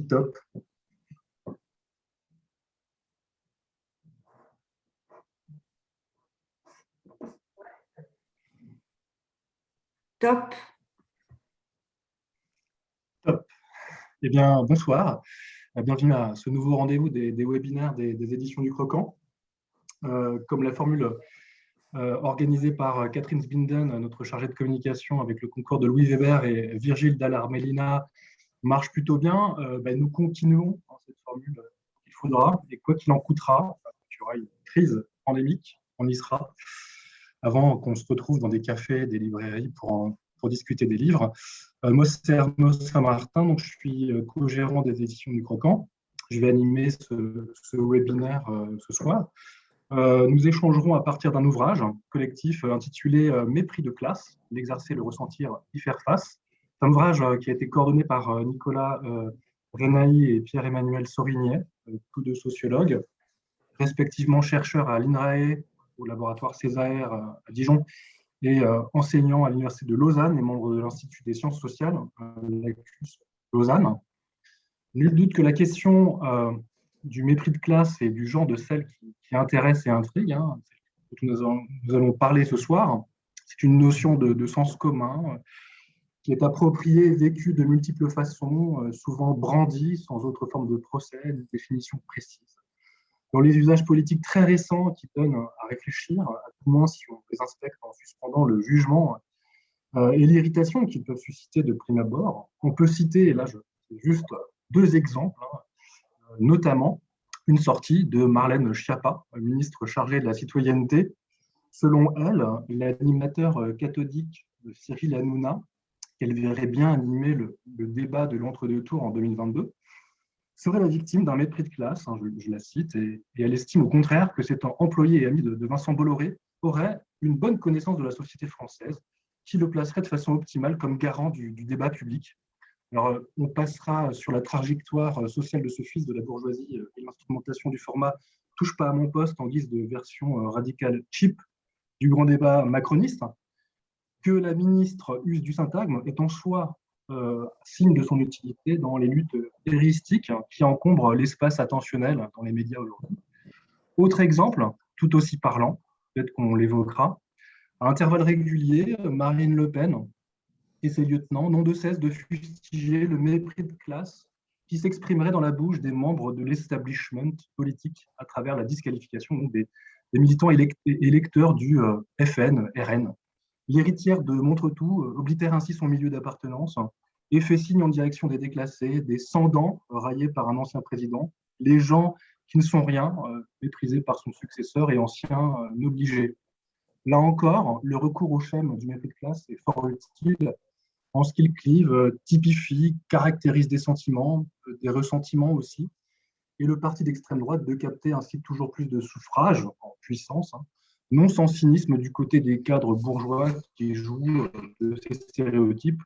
Top. Top. Top. Eh bien, bonsoir. Bienvenue à ce nouveau rendez-vous des webinaires des éditions du Croquant. Comme la formule organisée par Catherine Sbinden, notre chargée de communication avec le concours de Louis Weber et Virgile Dallar-Mélina, marche plutôt bien, nous continuons dans cette formule qu'il faudra, et quoi qu'il en coûtera, il y aura une crise pandémique, on y sera, avant qu'on se retrouve dans des cafés, des librairies pour discuter des livres. Moi, c'est Arnaud Saint-Martin, donc je suis co-gérant des éditions du Croquant. Je vais animer ce webinaire ce soir. Nous échangerons à partir d'un ouvrage collectif intitulé Mépris de classe, l'exercer, le ressentir, y faire face. C'est un ouvrage qui a été coordonné par Nicolas Renaï et Pierre-Emmanuel Sorignet, tous deux sociologues, respectivement chercheurs à l'INRAE, au laboratoire Césaire à Dijon, et enseignant à l'Université de Lausanne et membre de l'Institut des sciences sociales, l'ACUS Lausanne. Nul doute que la question du mépris de classe et du genre de celle qui intéresse et intrigue, dont nous allons parler ce soir, c'est une notion de sens commun qui est appropriée, vécue de multiples façons, souvent brandie, sans autre forme de procès, de définition précise. Dans les usages politiques très récents qui donnent à réfléchir, à tout moins si on les inspecte en suspendant le jugement et l'irritation qu'ils peuvent susciter de prime abord, on peut citer, et là je fais juste deux exemples, notamment une sortie de Marlène Schiappa, ministre chargée de la citoyenneté. Selon elle, l'animateur cathodique Cyril Hanouna, qu'elle verrait bien animer le débat de l'entre-deux-tours en 2022, serait la victime d'un mépris de classe, je la cite, et elle estime au contraire que cet employé et ami de Vincent Bolloré aurait une bonne connaissance de la société française, qui le placerait de façon optimale comme garant du débat public. Alors, on passera sur la trajectoire sociale de ce fils de la bourgeoisie et l'instrumentation du format « Touche pas à mon poste » en guise de version radicale cheap du grand débat macroniste. Que la ministre use du syntagme est en soi signe de son utilité dans les luttes héristiques qui encombrent l'espace attentionnel dans les médias aujourd'hui. Autre exemple, tout aussi parlant, peut-être qu'on l'évoquera, à intervalles réguliers, Marine Le Pen et ses lieutenants n'ont de cesse de fustiger le mépris de classe qui s'exprimerait dans la bouche des membres de l'establishment politique à travers la disqualification des militants électeurs du FN, RN. L'héritière de Montretout oblitère ainsi son milieu d'appartenance et fait signe en direction des déclassés, des sans-dents raillés par un ancien président, les gens qui ne sont rien, méprisés par son successeur et ancien négligé. Là encore, le recours au schème du mépris de classe est fort utile en ce qu'il clive, typifie, caractérise des sentiments, des ressentiments aussi, et le parti d'extrême droite de capter ainsi toujours plus de suffrages en puissance, non sans cynisme du côté des cadres bourgeois qui jouent de ces stéréotypes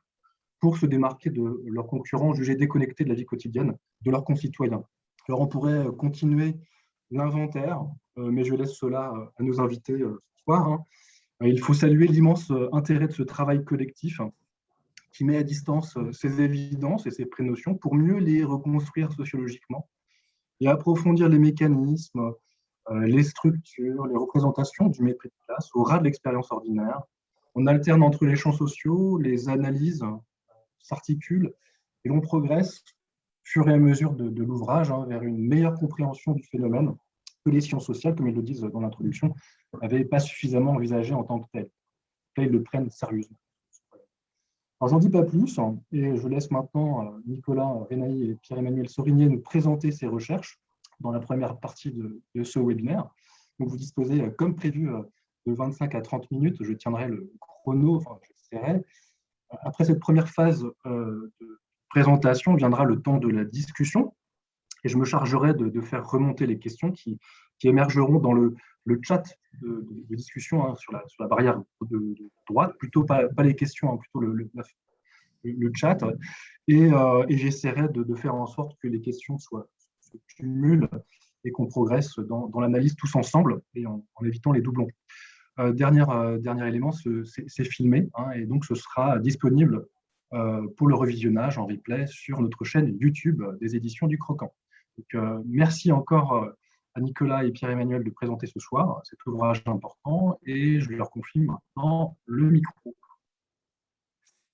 pour se démarquer de leurs concurrents jugés déconnectés de la vie quotidienne de leurs concitoyens. Alors on pourrait continuer l'inventaire, mais je laisse cela à nos invités ce soir. Il faut saluer l'immense intérêt de ce travail collectif qui met à distance ces évidences et ces prénotions pour mieux les reconstruire sociologiquement et approfondir les mécanismes, les structures, les représentations du mépris de classe au ras de l'expérience ordinaire. On alterne entre les champs sociaux, les analyses s'articulent et l'on progresse au fur et à mesure de l'ouvrage vers une meilleure compréhension du phénomène que les sciences sociales, comme ils le disent dans l'introduction, n'avaient pas suffisamment envisagé en tant que tel. Là, ils le prennent sérieusement. Alors, j'en dis pas plus, et je laisse maintenant Nicolas Renaï et Pierre-Emmanuel Sorignet nous présenter ces recherches dans la première partie de ce webinaire. Donc, vous disposez, comme prévu, de 25 à 30 minutes. Je tiendrai le chrono, enfin, j'essaierai. Après cette première phase de présentation, viendra le temps de la discussion, et je me chargerai de faire remonter les questions qui émergeront dans le chat de discussion sur la barrière de droite, plutôt pas les questions, plutôt le chat, et j'essaierai de faire en sorte que les questions se cumulent et qu'on progresse dans l'analyse tous ensemble et en évitant les doublons. Dernier élément, c'est filmé, et donc ce sera disponible pour le revisionnage en replay sur notre chaîne YouTube des éditions du Croquant. Donc, merci encore à Nicolas et Pierre-Emmanuel de présenter ce soir cet ouvrage important et je leur confie maintenant le micro.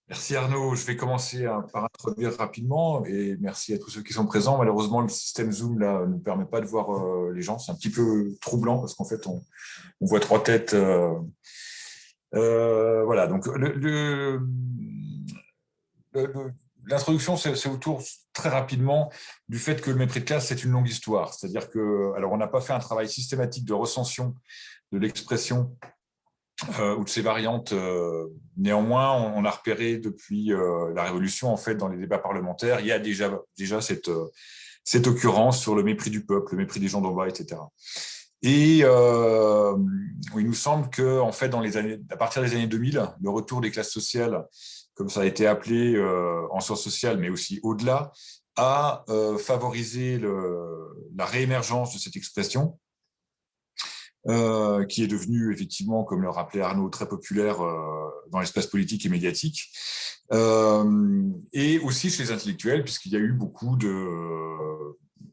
Merci Arnaud. Je vais commencer par introduire rapidement et merci à tous ceux qui sont présents. Malheureusement, le système Zoom là, ne permet pas de voir les gens. C'est un petit peu troublant parce qu'en fait, on voit trois têtes. Voilà, donc l'introduction, c'est autour très rapidement du fait que le mépris de classe, c'est une longue histoire. C'est-à-dire que, alors, on n'a pas fait un travail systématique de recension de l'expression ou de ses variantes. Néanmoins, on a repéré depuis la Révolution, en fait, dans les débats parlementaires, il y a déjà cette occurrence sur le mépris du peuple, le mépris des gens d'en bas, etc. Et il nous semble que, en fait, à partir des années 2000, le retour des classes sociales, comme ça a été appelé en sciences sociales, mais aussi au-delà, a favorisé la réémergence de cette expression, qui est devenue effectivement, comme le rappelait Arnaud, très populaire dans l'espace politique et médiatique, et aussi chez les intellectuels, puisqu'il y a eu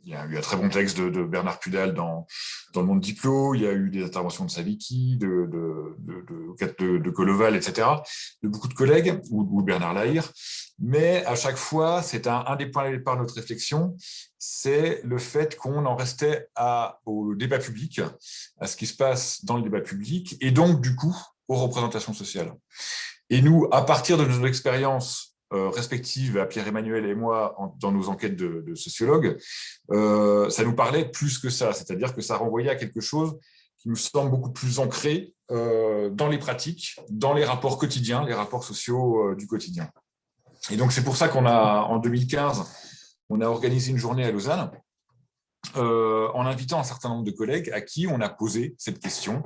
il y a eu un très bon texte de Bernard Pudal dans le Monde Diplo, il y a eu des interventions de Savicki, de Colleval, etc., de beaucoup de collègues, ou Bernard Lahire. Mais à chaque fois, c'est un des points de départ de notre réflexion, c'est le fait qu'on en restait au débat public, à ce qui se passe dans le débat public, et donc, du coup, aux représentations sociales. Et nous, à partir de nos expériences respectives, à Pierre-Emmanuel et moi, dans nos enquêtes de sociologues, ça nous parlait plus que ça, c'est-à-dire que ça renvoyait à quelque chose qui nous semble beaucoup plus ancré dans les pratiques, dans les rapports quotidiens, les rapports sociaux du quotidien. Et donc, c'est pour ça en 2015, on a organisé une journée à Lausanne en invitant un certain nombre de collègues à qui on a posé cette question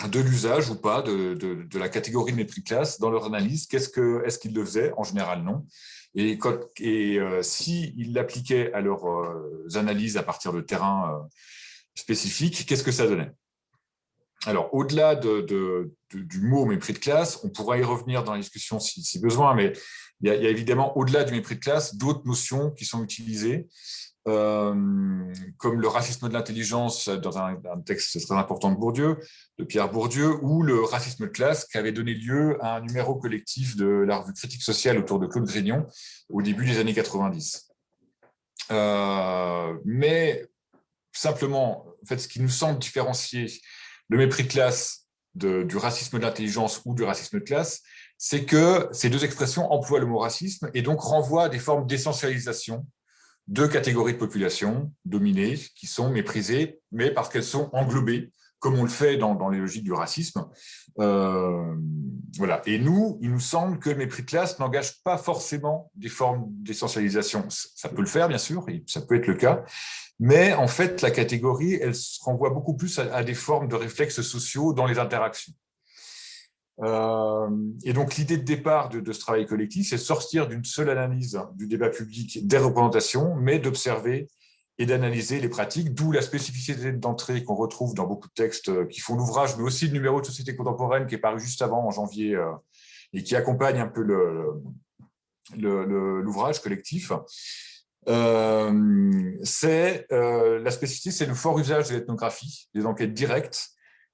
de l'usage ou pas de la catégorie de mépris de classe dans leur analyse. Est-ce qu'ils le faisaient? En général, non. Et s'ils l'appliquaient à leurs analyses à partir de terrains spécifiques, qu'est-ce que ça donnait? Alors, au-delà du mot mépris de classe, on pourra y revenir dans la discussion si besoin, mais il y a évidemment, au-delà du mépris de classe, d'autres notions qui sont utilisées, comme le racisme de l'intelligence dans un texte très important de Pierre Bourdieu, ou le racisme de classe qui avait donné lieu à un numéro collectif de la revue Critique sociale autour de Claude Grignon au début des années 90. Mais simplement, en fait, ce qui nous semble différencier le mépris de classe du racisme de l'intelligence ou du racisme de classe, c'est que ces deux expressions emploient le mot racisme et donc renvoient à des formes d'essentialisation de catégories de population dominées qui sont méprisées, mais parce qu'elles sont englobées, comme on le fait dans les logiques du racisme. Voilà. Et il nous semble que le mépris de classe n'engage pas forcément des formes d'essentialisation. Ça peut le faire, bien sûr, et ça peut être le cas, mais en fait, la catégorie, elle se renvoie beaucoup plus à des formes de réflexes sociaux dans les interactions. Et donc, l'idée de départ de ce travail collectif, c'est de sortir d'une seule analyse du débat public des représentations, mais d'observer et d'analyser les pratiques, d'où la spécificité d'entrée qu'on retrouve dans beaucoup de textes qui font l'ouvrage, mais aussi le numéro de Société contemporaine qui est paru juste avant, en janvier, et qui accompagne un peu l'ouvrage collectif. La spécificité, c'est le fort usage de l'ethnographie, des enquêtes directes,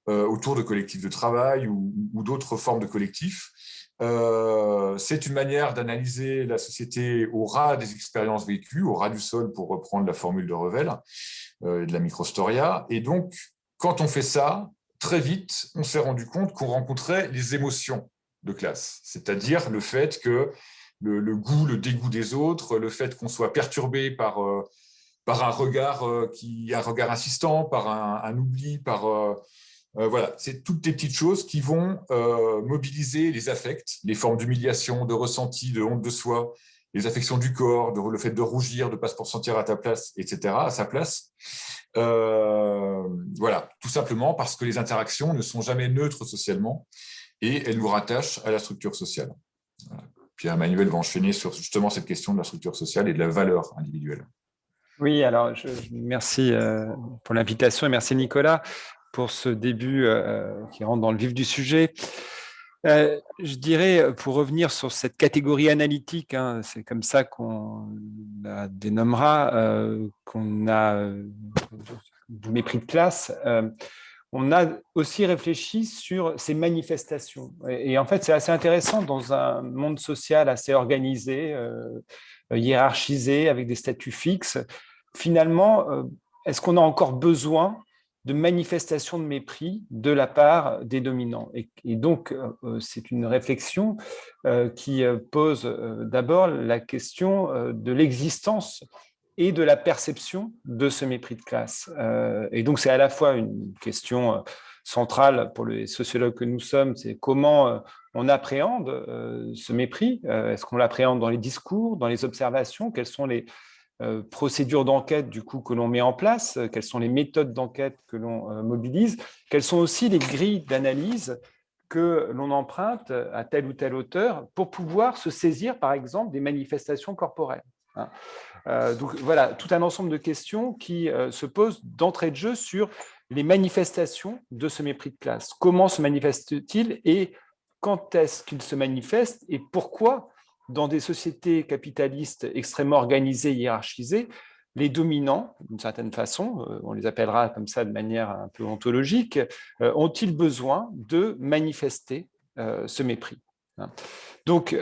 autour de collectifs de travail ou d'autres formes de collectifs. C'est une manière d'analyser la société au ras des expériences vécues, au ras du sol, pour reprendre la formule de Revel et de la microstoria. Et donc, quand on fait ça, très vite, on s'est rendu compte qu'on rencontrait les émotions de classe, c'est-à-dire le fait que le goût, le dégoût des autres, le fait qu'on soit perturbé par un regard un regard insistant, par un oubli, voilà, c'est toutes des petites choses qui vont mobiliser les affects, les formes d'humiliation, de ressenti, de honte de soi, les affections du corps, le fait de rougir, de ne pas se sentir à ta place, etc., à sa place. Voilà, tout simplement parce que les interactions ne sont jamais neutres socialement et elles nous rattachent à la structure sociale. Voilà. Pierre-Emmanuel va enchaîner sur justement cette question de la structure sociale et de la valeur individuelle. Oui, alors merci pour l'invitation et merci Nicolas pour ce début qui rentre dans le vif du sujet. Je dirais, pour revenir sur cette catégorie analytique, hein, c'est comme ça qu'on la dénommera, qu'on a du mépris de classe, on a aussi réfléchi sur ces manifestations. Et en fait, c'est assez intéressant dans un monde social assez organisé, hiérarchisé, avec des statuts fixes. Finalement, est-ce qu'on a encore besoin de manifestations de mépris de la part des dominants? Et donc, c'est une réflexion qui pose d'abord la question de l'existence et de la perception de ce mépris de classe. Et donc, c'est à la fois une question centrale pour les sociologues que nous sommes, c'est comment on appréhende ce mépris. Est-ce qu'on l'appréhende dans les discours, dans les observations? Quelles sont les procédures d'enquête du coup que l'on met en place? Quelles sont les méthodes d'enquête que l'on mobilise? Quelles sont aussi les grilles d'analyse que l'on emprunte à tel ou tel auteur pour pouvoir se saisir, par exemple, des manifestations corporelles? Donc voilà, tout un ensemble de questions qui se posent d'entrée de jeu sur les manifestations de ce mépris de classe. Comment se manifeste-t-il et quand est-ce qu'il se manifeste et pourquoi, dans des sociétés capitalistes extrêmement organisées, hiérarchisées, les dominants, d'une certaine façon, on les appellera comme ça de manière un peu ontologique, ont-ils besoin de manifester ce mépris? Donc,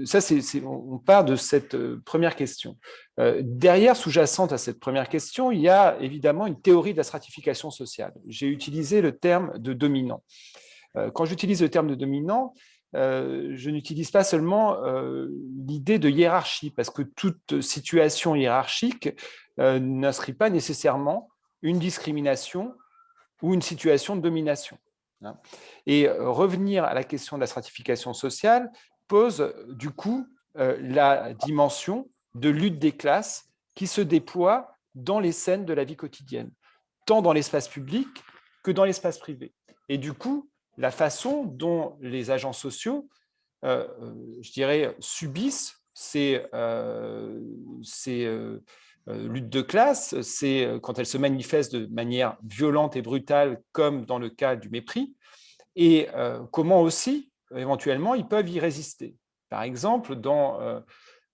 ça, on part de cette première question. Derrière, sous-jacente à cette première question, il y a évidemment une théorie de la stratification sociale. J'ai utilisé le terme de dominant. Quand j'utilise le terme de dominant, je n'utilise pas seulement l'idée de hiérarchie, parce que toute situation hiérarchique n'inscrit pas nécessairement une discrimination ou une situation de domination. Et revenir à la question de la stratification sociale pose du coup la dimension de lutte des classes qui se déploie dans les scènes de la vie quotidienne, tant dans l'espace public que dans l'espace privé. Et du coup, la façon dont les agents sociaux, je dirais, subissent ces luttes de classe, c'est quand elles se manifestent de manière violente et brutale, comme dans le cas du mépris, et comment aussi, éventuellement, ils peuvent y résister. Par exemple, dans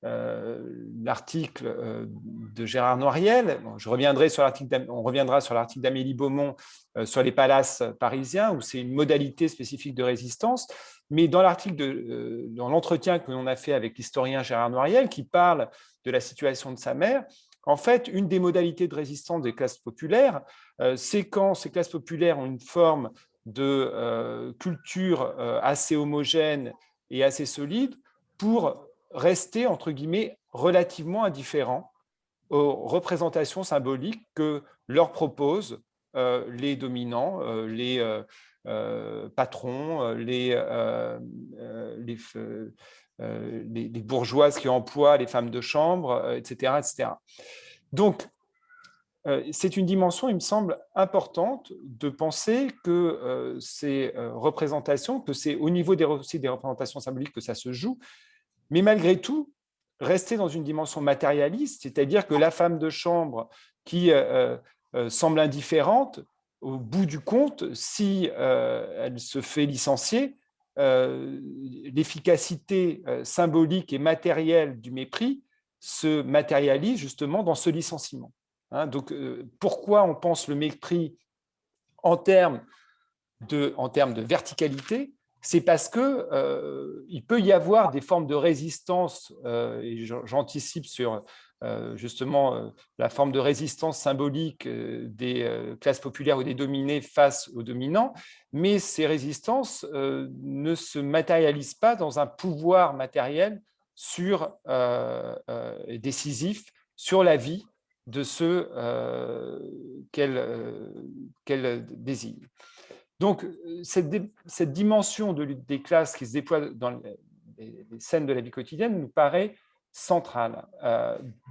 l'article de Gérard Noiriel, bon, on reviendra sur l'article d'Amélie Beaumont sur les palaces parisiens, où c'est une modalité spécifique de résistance, mais dans dans l'entretien que l'on a fait avec l'historien Gérard Noiriel, qui parle de la situation de sa mère, en fait, une des modalités de résistance des classes populaires, c'est quand ces classes populaires ont une forme de culture assez homogène et assez solide pour rester, entre guillemets, relativement indifférents aux représentations symboliques que leur proposent les dominants, les patrons, les bourgeoises qui emploient les femmes de chambre, etc., etc. Donc, c'est une dimension, il me semble, importante de penser que ces représentations, que c'est au niveau aussi des représentations symboliques que ça se joue, mais malgré tout, rester dans une dimension matérialiste, c'est-à-dire que la femme de chambre qui semble indifférente, au bout du compte, si elle se fait licencier, l'efficacité symbolique et matérielle du mépris se matérialise justement dans ce licenciement. Donc, pourquoi on pense le mépris en termes de verticalité? C'est parce qu'il peut y avoir des formes de résistance, et j'anticipe sur justement la forme de résistance symbolique des classes populaires ou des dominés face aux dominants, mais ces résistances ne se matérialisent pas dans un pouvoir matériel décisif sur la vie de ceux qu'elle désigne. Donc, cette dimension de lutte des classes qui se déploie dans les scènes de la vie quotidienne nous paraît centrale.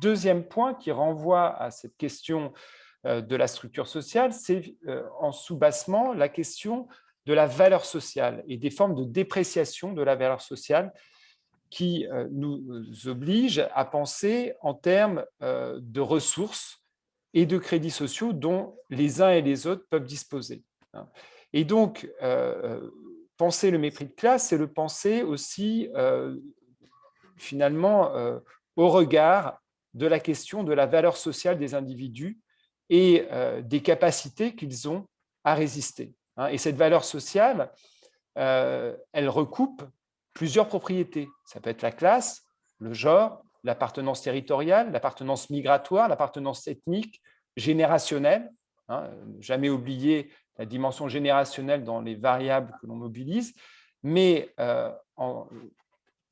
Deuxième point qui renvoie à cette question de la structure sociale, c'est en sous-bassement la question de la valeur sociale et des formes de dépréciation de la valeur sociale qui nous obligent à penser en termes de ressources et de crédits sociaux dont les uns et les autres peuvent disposer. Et donc, penser le mépris de classe, c'est le penser aussi, finalement, au regard de la question de la valeur sociale des individus et des capacités qu'ils ont à résister. Et cette valeur sociale, elle recoupe plusieurs propriétés. Ça peut être la classe, le genre, l'appartenance territoriale, l'appartenance migratoire, l'appartenance ethnique, générationnelle. Jamais oublier la dimension générationnelle dans les variables que l'on mobilise, mais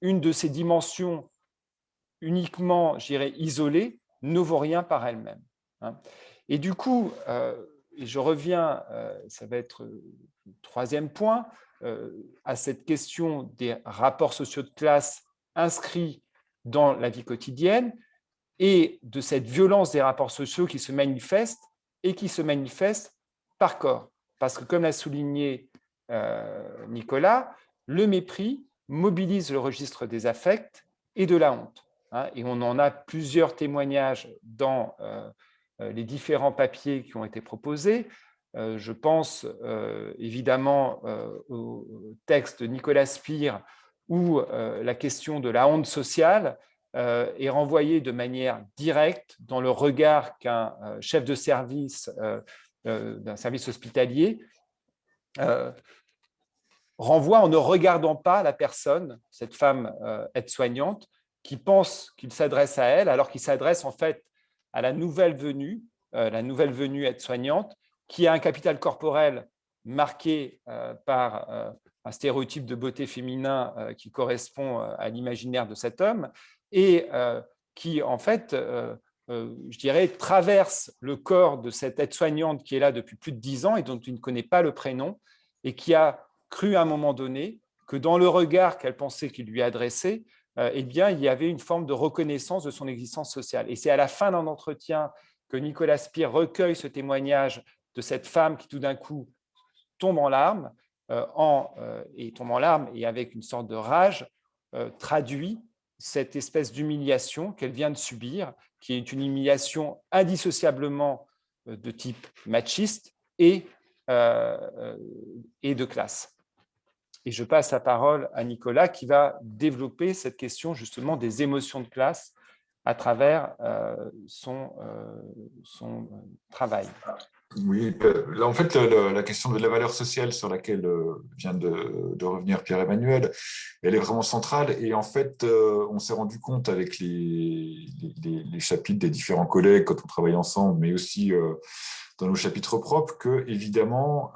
une de ces dimensions uniquement, je dirais, isolée, ne vaut rien par elle-même. Et du coup, et je reviens, ça va être le troisième point, à cette question des rapports sociaux de classe inscrits dans la vie quotidienne et de cette violence des rapports sociaux qui se manifeste et qui se manifeste par corps. Parce que, comme l'a souligné Nicolas, le mépris mobilise le registre des affects et de la honte. Et on en a plusieurs témoignages dans les différents papiers qui ont été proposés. Je pense évidemment au texte de Nicolas Spire où la question de la honte sociale est renvoyée de manière directe dans le regard qu'un chef de service d'un service hospitalier renvoie en ne regardant pas la personne, cette femme aide-soignante, qui pense qu'il s'adresse à elle, alors qu'il s'adresse en fait à la nouvelle venue aide-soignante, qui a un capital corporel marqué par un stéréotype de beauté féminin qui correspond à l'imaginaire de cet homme, et qui, en fait, je dirais, traverse le corps de cette aide-soignante qui est là depuis plus de 10 ans et dont il ne connaît pas le prénom, et qui a cru à un moment donné que dans le regard qu'elle pensait qu'il lui adressait, eh bien, il y avait une forme de reconnaissance de son existence sociale. Et c'est à la fin d'un entretien que Nicolas Spire recueille ce témoignage de cette femme qui tout d'un coup tombe en larmes, et avec une sorte de rage, traduit cette espèce d'humiliation qu'elle vient de subir, qui est une humiliation indissociablement de type machiste et de classe. Et je passe la parole à Nicolas qui va développer cette question justement des émotions de classe à travers son travail. Oui, là, en fait, la question de la valeur sociale sur laquelle vient de revenir Pierre-Emmanuel, elle est vraiment centrale. Et en fait, on s'est rendu compte avec les chapitres des différents collègues quand on travaille ensemble, mais aussi dans nos chapitres propres, que évidemment,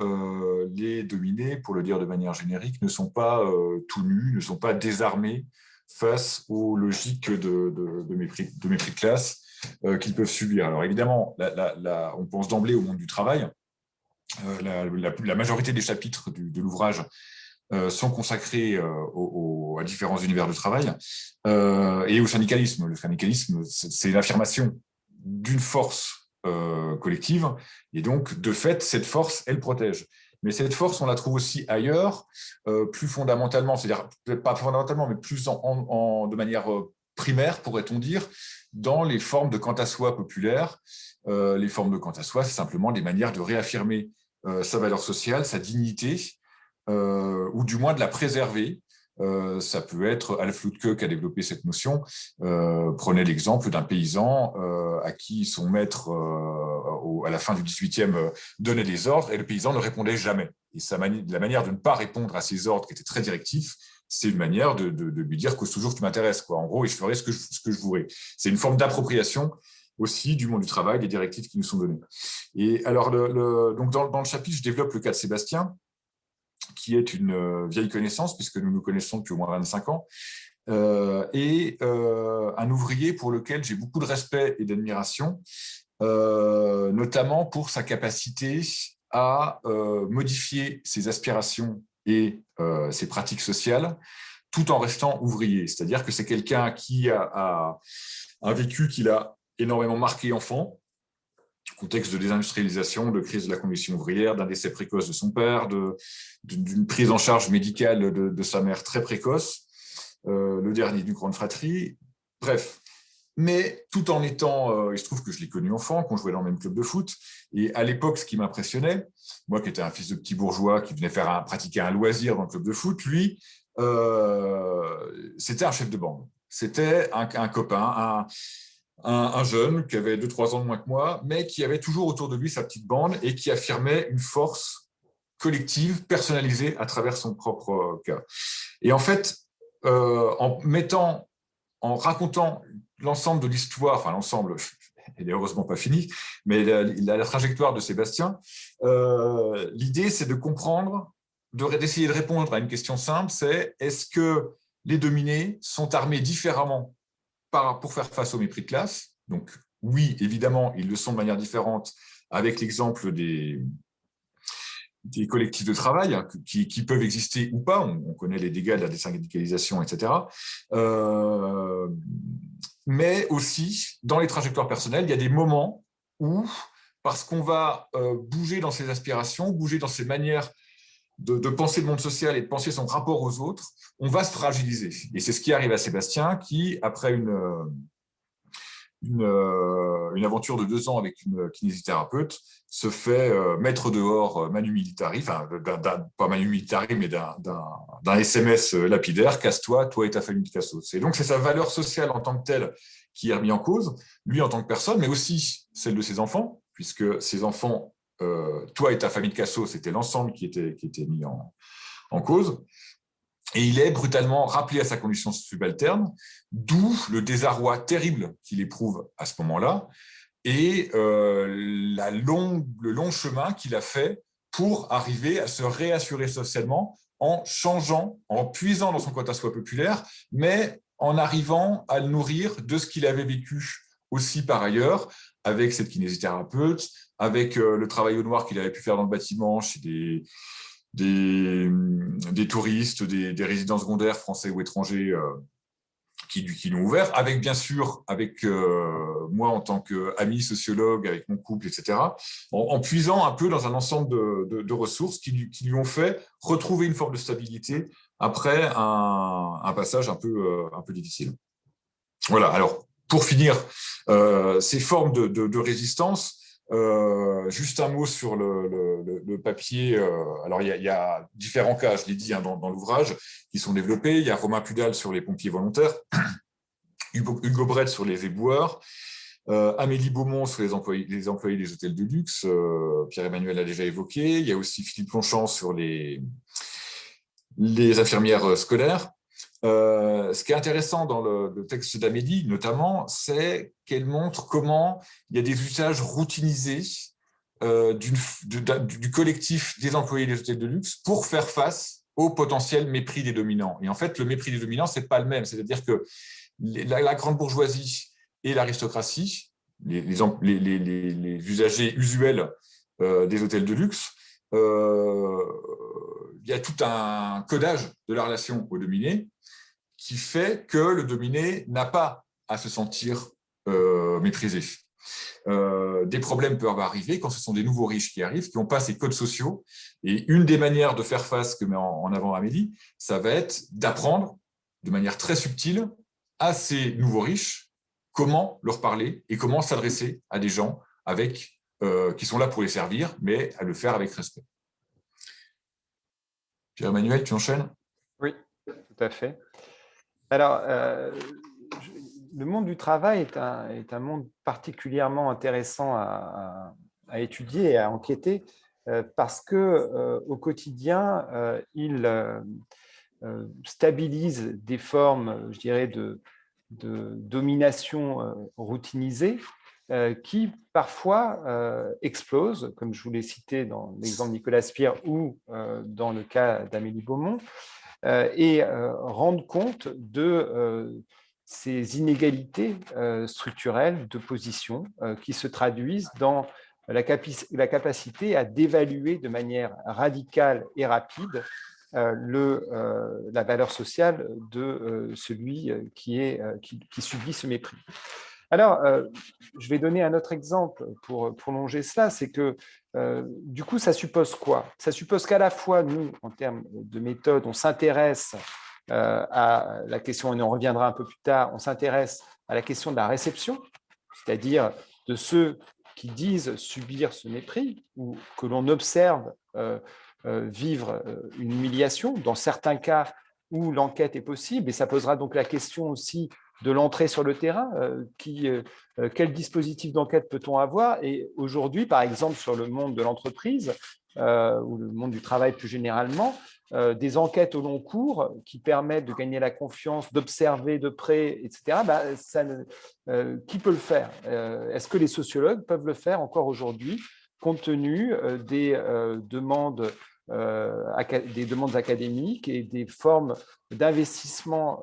les dominés, pour le dire de manière générique, ne sont pas tout nus, ne sont pas désarmés face aux logiques de mépris de classe qu'ils peuvent subir. Alors évidemment, on pense d'emblée au monde du travail. La majorité des chapitres de l'ouvrage sont consacrés à différents univers du travail et au syndicalisme. Le syndicalisme, c'est l'affirmation d'une force collective, et donc, de fait, cette force, elle protège. Mais cette force, on la trouve aussi ailleurs, plus fondamentalement, c'est-à-dire pas fondamentalement, mais plus de manière primaire, pourrait-on dire, dans les formes de quant à soi populaires. Les formes de quant à soi, c'est simplement des manières de réaffirmer sa valeur sociale, sa dignité, ou du moins de la préserver. Ça peut être Alf Lütke qui a développé cette notion. Prenez l'exemple d'un paysan à qui son maître, à la fin du XVIIIe, donnait des ordres et le paysan ne répondait jamais. Et la manière de ne pas répondre à ces ordres, qui était très directif, c'est une manière de lui dire que toujours tu m'intéresses, quoi. En gros, et je ferai ce que je voudrais. C'est une forme d'appropriation aussi du monde du travail, des directives qui nous sont données. Et alors, donc dans le chapitre, je développe le cas de Sébastien, qui est une vieille connaissance, puisque nous nous connaissons depuis au moins 25 ans, et un ouvrier pour lequel j'ai beaucoup de respect et d'admiration, notamment pour sa capacité à modifier ses aspirations et ses pratiques sociales, tout en restant ouvrier. C'est-à-dire que c'est quelqu'un qui a un vécu qu'il a énormément marqué enfant, contexte de désindustrialisation, de crise de la condition ouvrière, d'un décès précoce de son père, d'une prise en charge médicale de sa mère très précoce, le dernier d'une grande fratrie. Bref, mais tout en étant, il se trouve que je l'ai connu enfant, qu'on jouait dans le même club de foot, et à l'époque, ce qui m'impressionnait, moi qui étais un fils de petit bourgeois, qui venait pratiquer un loisir dans le club de foot, lui, c'était un chef de bande. C'était un copain, un jeune qui avait 2-3 ans de moins que moi, mais qui avait toujours autour de lui sa petite bande et qui affirmait une force collective, personnalisée à travers son propre cas. Et en fait, en racontant l'ensemble de l'histoire, enfin l'ensemble, elle n'est heureusement pas finie, mais la trajectoire de Sébastien, l'idée c'est de comprendre, d'essayer de répondre à une question simple, c'est est-ce que les dominés sont armés différemment pour faire face au mépris de classe? Donc oui, évidemment, ils le sont de manière différente, avec l'exemple des collectifs de travail qui peuvent exister ou pas. On connaît les dégâts de la désyndicalisation, etc. Mais aussi, dans les trajectoires personnelles, il y a des moments où, parce qu'on va bouger dans ses aspirations, bouger dans ses manières de penser le monde social et de penser son rapport aux autres, on va se fragiliser. Et c'est ce qui arrive à Sébastien, qui, après une aventure de 2 ans avec une kinésithérapeute, se fait mettre dehors Manu Militari, enfin, pas Manu Militari, mais d'un SMS lapidaire, casse-toi, toi et ta famille de cassos. Et donc, c'est sa valeur sociale en tant que telle qui est remise en cause, lui en tant que personne, mais aussi celle de ses enfants, puisque ses enfants, toi et ta famille de cassos, c'était l'ensemble qui était mis en cause. Et il est brutalement rappelé à sa condition subalterne, d'où le désarroi terrible qu'il éprouve à ce moment-là et le long chemin qu'il a fait pour arriver à se réassurer socialement en changeant, en puisant dans son quota soi populaire, mais en arrivant à le nourrir de ce qu'il avait vécu aussi par ailleurs, avec cette kinésithérapeute, avec le travail au noir qu'il avait pu faire dans le bâtiment chez des touristes, des résidents secondaires français ou étrangers qui l'ont ouvert, avec bien sûr, avec moi en tant qu'ami sociologue, avec mon couple, etc., en puisant un peu dans un ensemble de ressources qui lui ont fait retrouver une forme de stabilité après un passage un peu difficile. Voilà, alors pour finir, ces formes de résistance, juste un mot sur le papier. Alors, il y a différents cas, je l'ai dit dans l'ouvrage, qui sont développés. Il y a Romain Pudal sur les pompiers volontaires, Hugo Brett sur les éboueurs, Amélie Beaumont sur les employés des hôtels de luxe, Pierre-Emmanuel l'a déjà évoqué. Il y a aussi Philippe Longchamp sur les infirmières scolaires. Ce qui est intéressant dans le texte d'Amélie, notamment, c'est qu'elle montre comment il y a des usages routinisés du collectif des employés des hôtels de luxe pour faire face au potentiel mépris des dominants. Et en fait, le mépris des dominants, ce n'est pas le même. C'est-à-dire que la grande bourgeoisie et l'aristocratie, les usagers usuels des hôtels de luxe, il y a tout un codage de la relation au dominé qui fait que le dominé n'a pas à se sentir méprisé. Des problèmes peuvent arriver quand ce sont des nouveaux riches qui arrivent, qui n'ont pas ces codes sociaux. Et une des manières de faire face, que met en avant Amélie, ça va être d'apprendre de manière très subtile à ces nouveaux riches comment leur parler et comment s'adresser à des gens qui sont là pour les servir, mais à le faire avec respect. Pierre-Emmanuel, tu enchaînes? Oui, tout à fait. Alors, le monde du travail est un monde particulièrement intéressant à étudier et à enquêter parce qu'au quotidien, il stabilise des formes, je dirais, de domination routinisée qui parfois explosent, comme je vous l'ai cité dans l'exemple de Nicolas Spire ou dans le cas d'Amélie Beaumont, et rendre compte de ces inégalités structurelles de position qui se traduisent dans la capacité à dévaluer de manière radicale et rapide la valeur sociale de celui qui subit ce mépris. Alors, je vais donner un autre exemple pour prolonger cela, c'est que du coup, ça suppose quoi? Ça suppose qu'à la fois, nous, en termes de méthode, on s'intéresse à la question, et on reviendra un peu plus tard, on s'intéresse à la question de la réception, c'est-à-dire de ceux qui disent subir ce mépris ou que l'on observe vivre une humiliation, dans certains cas où l'enquête est possible, et ça posera donc la question aussi de l'entrée sur le terrain, quel dispositif d'enquête peut-on avoir? Et aujourd'hui, par exemple, sur le monde de l'entreprise ou le monde du travail plus généralement, des enquêtes au long cours qui permettent de gagner la confiance, d'observer de près, etc., qui peut le faire? Est-ce que les sociologues peuvent le faire encore aujourd'hui, compte tenu des demandes académiques et des formes d'investissement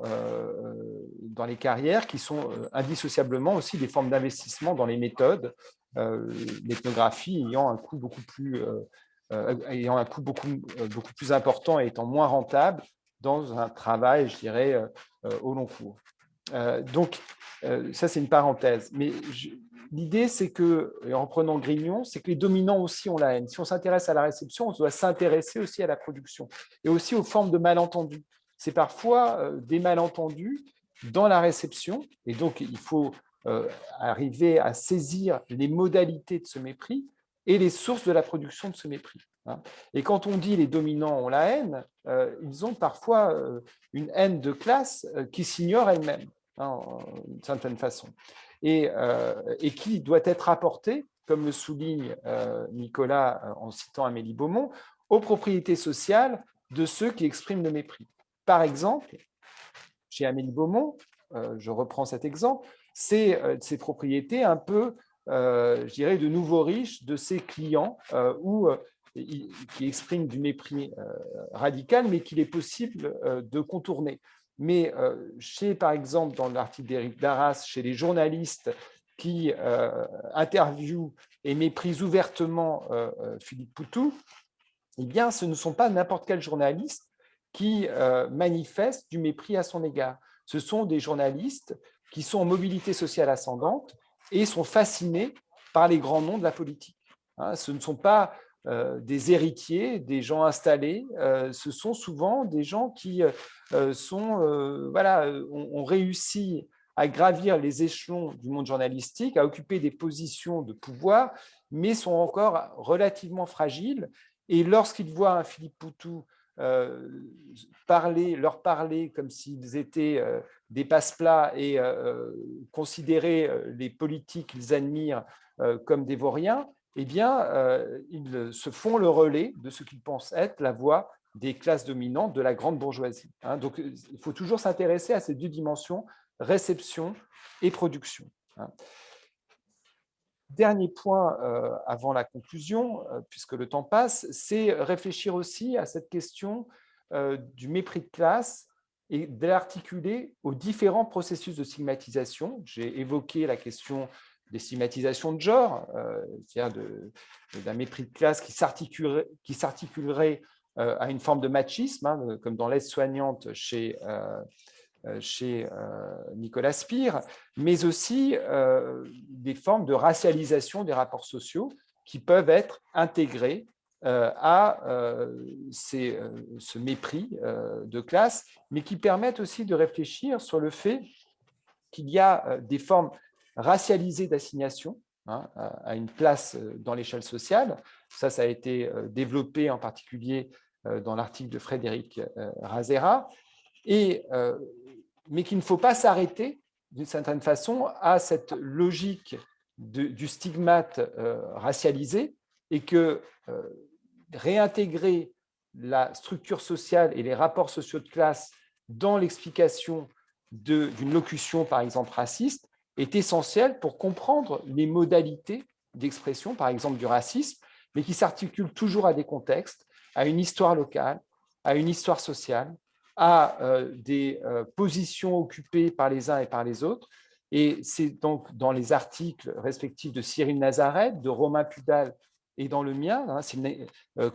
dans les carrières qui sont indissociablement aussi des formes d'investissement dans les méthodes, l'ethnographie ayant un coût beaucoup plus important et étant moins rentable dans un travail, je dirais, au long cours. Donc, ça, c'est une parenthèse. Mais l'idée, c'est que, en reprenant Grignon, c'est que les dominants aussi ont la haine. Si on s'intéresse à la réception, on doit s'intéresser aussi à la production et aussi aux formes de malentendus. C'est parfois des malentendus dans la réception, et donc il faut arriver à saisir les modalités de ce mépris et les sources de la production de ce mépris. Et quand on dit les dominants ont la haine, ils ont parfois une haine de classe qui s'ignore elle-même, d'une certaine façon, et qui doit être apportée, comme le souligne Nicolas en citant Amélie Beaumont, aux propriétés sociales de ceux qui expriment le mépris. Par exemple, chez Amélie Beaumont, je reprends cet exemple, c'est ces propriétés un peu, je dirais, de nouveaux riches de ses clients qui expriment du mépris radical, mais qu'il est possible de contourner. Mais par exemple, dans l'article d'Éric Darras, chez les journalistes qui interviewent et méprisent ouvertement Philippe Poutou, eh bien, ce ne sont pas n'importe quel journaliste qui manifestent du mépris à son égard. Ce sont des journalistes qui sont en mobilité sociale ascendante et sont fascinés par les grands noms de la politique. Ce ne sont pas des héritiers, des gens installés, ce sont souvent des gens qui ont réussi à gravir les échelons du monde journalistique, à occuper des positions de pouvoir, mais sont encore relativement fragiles. Et lorsqu'ils voient un Philippe Poutou leur parler comme s'ils étaient des passe-plats et considérer les politiques qu'ils admirent comme des vauriens, eh bien, ils se font le relais de ce qu'ils pensent être la voix des classes dominantes de la grande bourgeoisie. Donc, il faut toujours s'intéresser à ces deux dimensions, réception et production. Dernier point avant la conclusion, puisque le temps passe, c'est réfléchir aussi à cette question du mépris de classe et de l'articuler aux différents processus de stigmatisation. J'ai évoqué la question des stigmatisations de genre, c'est-à-dire d'un mépris de classe qui s'articulerait à une forme de machisme, comme dans l'aide-soignante chez Nicolas Spire, mais aussi des formes de racialisation des rapports sociaux qui peuvent être intégrés à ce mépris de classe, mais qui permettent aussi de réfléchir sur le fait qu'il y a des formes racialisées d'assignation à une place dans l'échelle sociale. Ça a été développé en particulier dans l'article de Frédéric Razera, mais qu'il ne faut pas s'arrêter d'une certaine façon à cette logique du stigmate racialisé, et que réintégrer la structure sociale et les rapports sociaux de classe dans l'explication d'une locution, par exemple, raciste, est essentiel pour comprendre les modalités d'expression, par exemple, du racisme, mais qui s'articulent toujours à des contextes, à une histoire locale, à une histoire sociale, à des positions occupées par les uns et par les autres. Et c'est donc dans les articles respectifs de Cyril Nazareth, de Romain Pudal et dans le mien,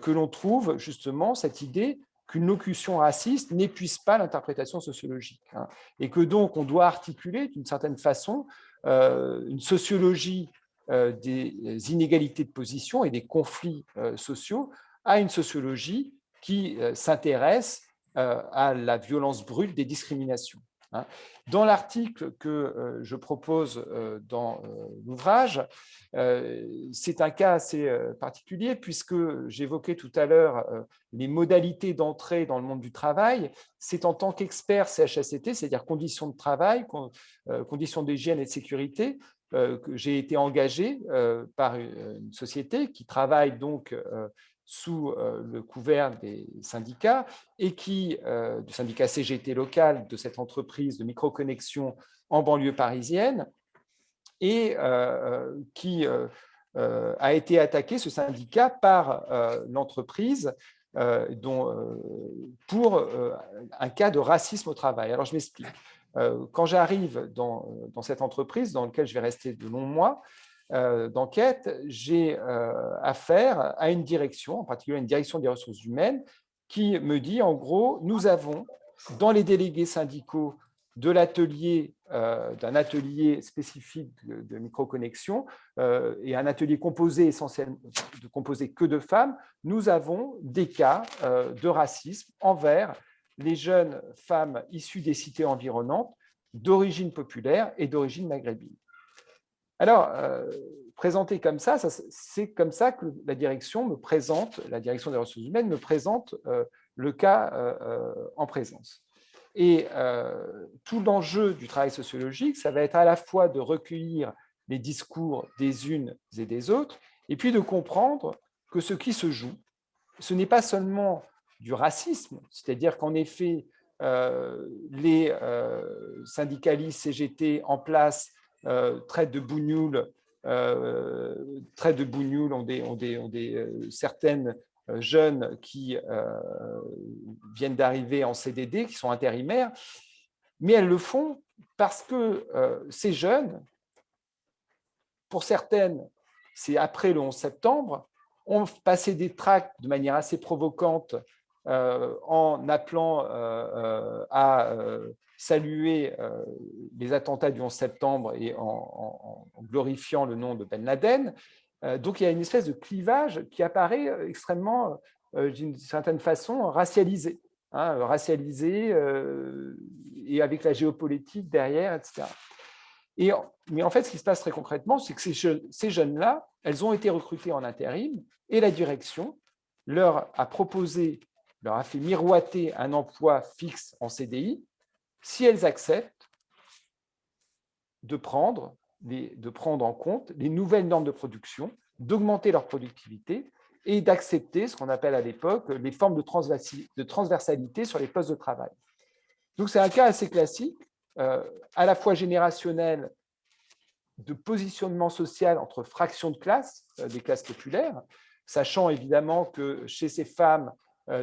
que l'on trouve justement cette idée qu'une locution raciste n'épuise pas l'interprétation sociologique, et que donc on doit articuler d'une certaine façon une sociologie des inégalités de position et des conflits sociaux à une sociologie qui s'intéresse à la violence brute des discriminations. hein. Dans l'article que je propose dans l'ouvrage, c'est un cas assez particulier puisque j'évoquais tout à l'heure les modalités d'entrée dans le monde du travail. C'est en tant qu'expert CHSCT, c'est-à-dire conditions de travail, conditions d'hygiène et de sécurité, que j'ai été engagé par une société qui travaille donc sous le couvert des syndicats et qui, du syndicat CGT local de cette entreprise de microconnexion en banlieue parisienne, et qui a été attaqué, ce syndicat, par l'entreprise pour un cas de racisme au travail. Alors, je m'explique. Quand j'arrive dans cette entreprise, dans laquelle je vais rester de longs mois d'enquête, j'ai affaire à une direction, en particulier une direction des ressources humaines, qui me dit, en gros, nous avons, dans les délégués syndicaux de l'atelier, d'un atelier spécifique de microconnexion et un atelier composé essentiellement composé que de femmes, nous avons des cas de racisme envers les jeunes femmes issues des cités environnantes, d'origine populaire et d'origine maghrébine. Alors, présenté comme ça, c'est comme ça que la direction me présente, la direction des ressources humaines me présente le cas en présence. Et tout l'enjeu du travail sociologique, ça va être à la fois de recueillir les discours des unes et des autres, et puis de comprendre que ce qui se joue, ce n'est pas seulement du racisme, c'est-à-dire qu'en effet, les syndicalistes CGT en place traitent de bougnoul, certaines jeunes qui viennent d'arriver en CDD, qui sont intérimaires, mais elles le font parce que ces jeunes, pour certaines, c'est après le 11 septembre, ont passé des tracts de manière assez provocante en appelant à saluer les attentats du 11 septembre et en glorifiant le nom de Ben Laden. Donc, il y a une espèce de clivage qui apparaît extrêmement, d'une certaine façon, racialisé. Racialisé et avec la géopolitique derrière, etc. Mais en fait, ce qui se passe très concrètement, c'est que ces jeunes-là, elles ont été recrutées en intérim et la direction leur a proposé, leur a fait miroiter un emploi fixe en CDI si elles acceptent de prendre en compte les nouvelles normes de production, d'augmenter leur productivité et d'accepter ce qu'on appelle à l'époque les formes de transversalité sur les postes de travail. Donc, c'est un cas assez classique, à la fois générationnel, de positionnement social entre fractions de classes, des classes populaires, sachant évidemment que chez ces femmes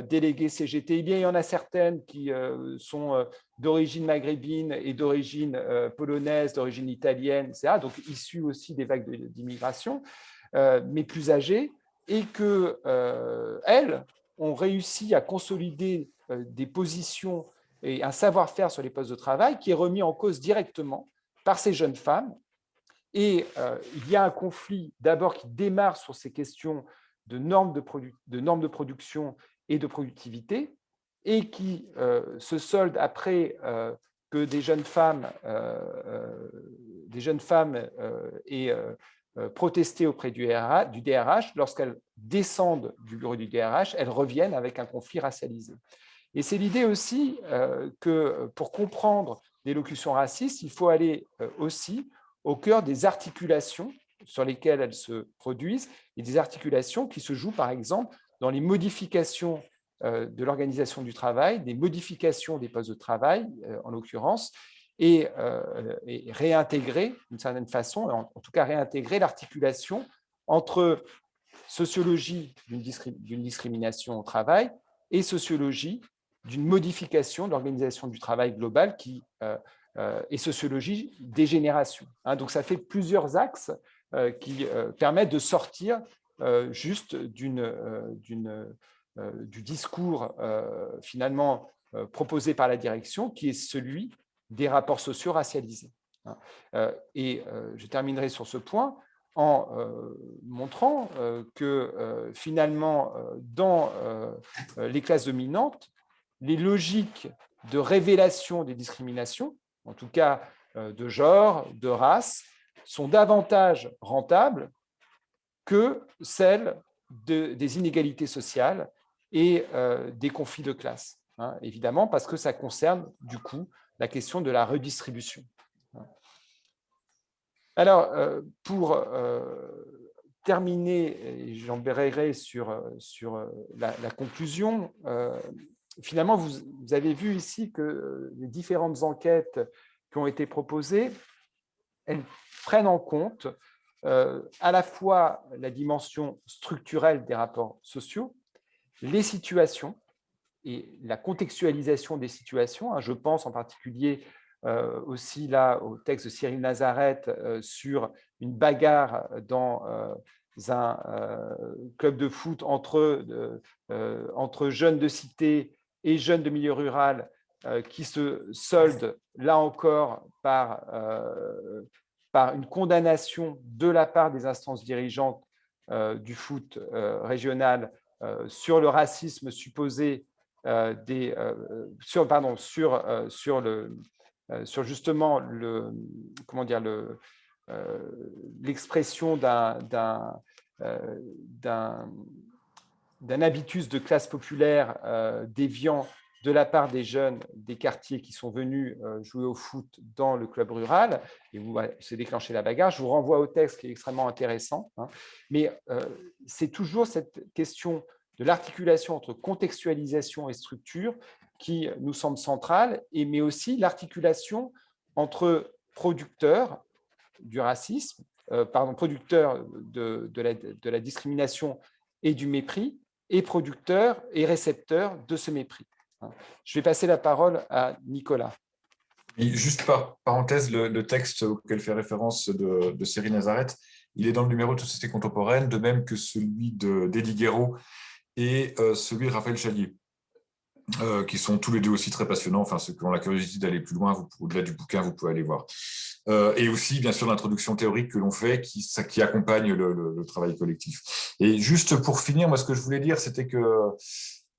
déléguées CGT, eh bien, il y en a certaines qui sont d'origine maghrébine et d'origine polonaise, d'origine italienne, etc., donc issues aussi des vagues d'immigration, mais plus âgées, et qu'elles ont réussi à consolider des positions et un savoir-faire sur les postes de travail qui est remis en cause directement par ces jeunes femmes. Et il y a un conflit d'abord qui démarre sur ces questions de normes de production et de productivité et qui se solde après que des jeunes femmes aient protesté auprès du DRH. Lorsqu'elles descendent du bureau du DRH, elles reviennent avec un conflit racialisé. Et c'est l'idée aussi que pour comprendre l'élocution raciste, il faut aller aussi au cœur des articulations sur lesquelles elles se produisent et des articulations qui se jouent, par exemple, dans les modifications de l'organisation du travail, des modifications des postes de travail, en l'occurrence, et réintégrer, d'une certaine façon, en tout cas réintégrer l'articulation entre sociologie d'une discrimination au travail et sociologie d'une modification de l'organisation du travail globale et sociologie des générations. Donc, ça fait plusieurs axes qui permettent de sortir juste du discours finalement proposé par la direction, qui est celui des rapports sociaux racialisés. Et je terminerai sur ce point en montrant que finalement, dans les classes dominantes, les logiques de révélation des discriminations en tout cas de genre, de race, sont davantage rentables que celles des inégalités sociales et des conflits de classe, hein, évidemment, parce que ça concerne, du coup, la question de la redistribution. Alors, pour terminer, et j'embrayerai sur la conclusion, finalement, vous avez vu ici que les différentes enquêtes qui ont été proposées, elles prennent en compte à la fois la dimension structurelle des rapports sociaux, les situations et la contextualisation des situations. Je pense en particulier aussi là au texte de Cyril Nazareth sur une bagarre dans un club de foot entre jeunes de cité et jeunes de milieu rural qui se solde là encore par une condamnation de la part des instances dirigeantes du foot régional sur le racisme supposé sur justement l'expression d'un habitus de classe populaire déviant de la part des jeunes des quartiers qui sont venus jouer au foot dans le club rural, et où se déclencher la bagarre. Je vous renvoie au texte qui est extrêmement intéressant, hein. Mais c'est toujours cette question de l'articulation entre contextualisation et structure qui nous semble centrale, mais aussi l'articulation entre producteurs du racisme, producteurs de la discrimination et du mépris, et producteurs et récepteurs de ce mépris. Je vais passer la parole à Nicolas. Et juste par parenthèse, le texte auquel fait référence de Cyril Nazareth, il est dans le numéro de Société contemporaine, de même que celui d'Elie Guéraud et celui de Raphaël Chalier, qui sont tous les deux aussi très passionnants. Enfin, ceux qui ont la curiosité d'aller plus loin, au-delà du bouquin, vous pouvez aller voir. Et aussi, bien sûr, l'introduction théorique que l'on fait, qui accompagne le travail collectif. Et juste pour finir, moi, ce que je voulais dire, c'était que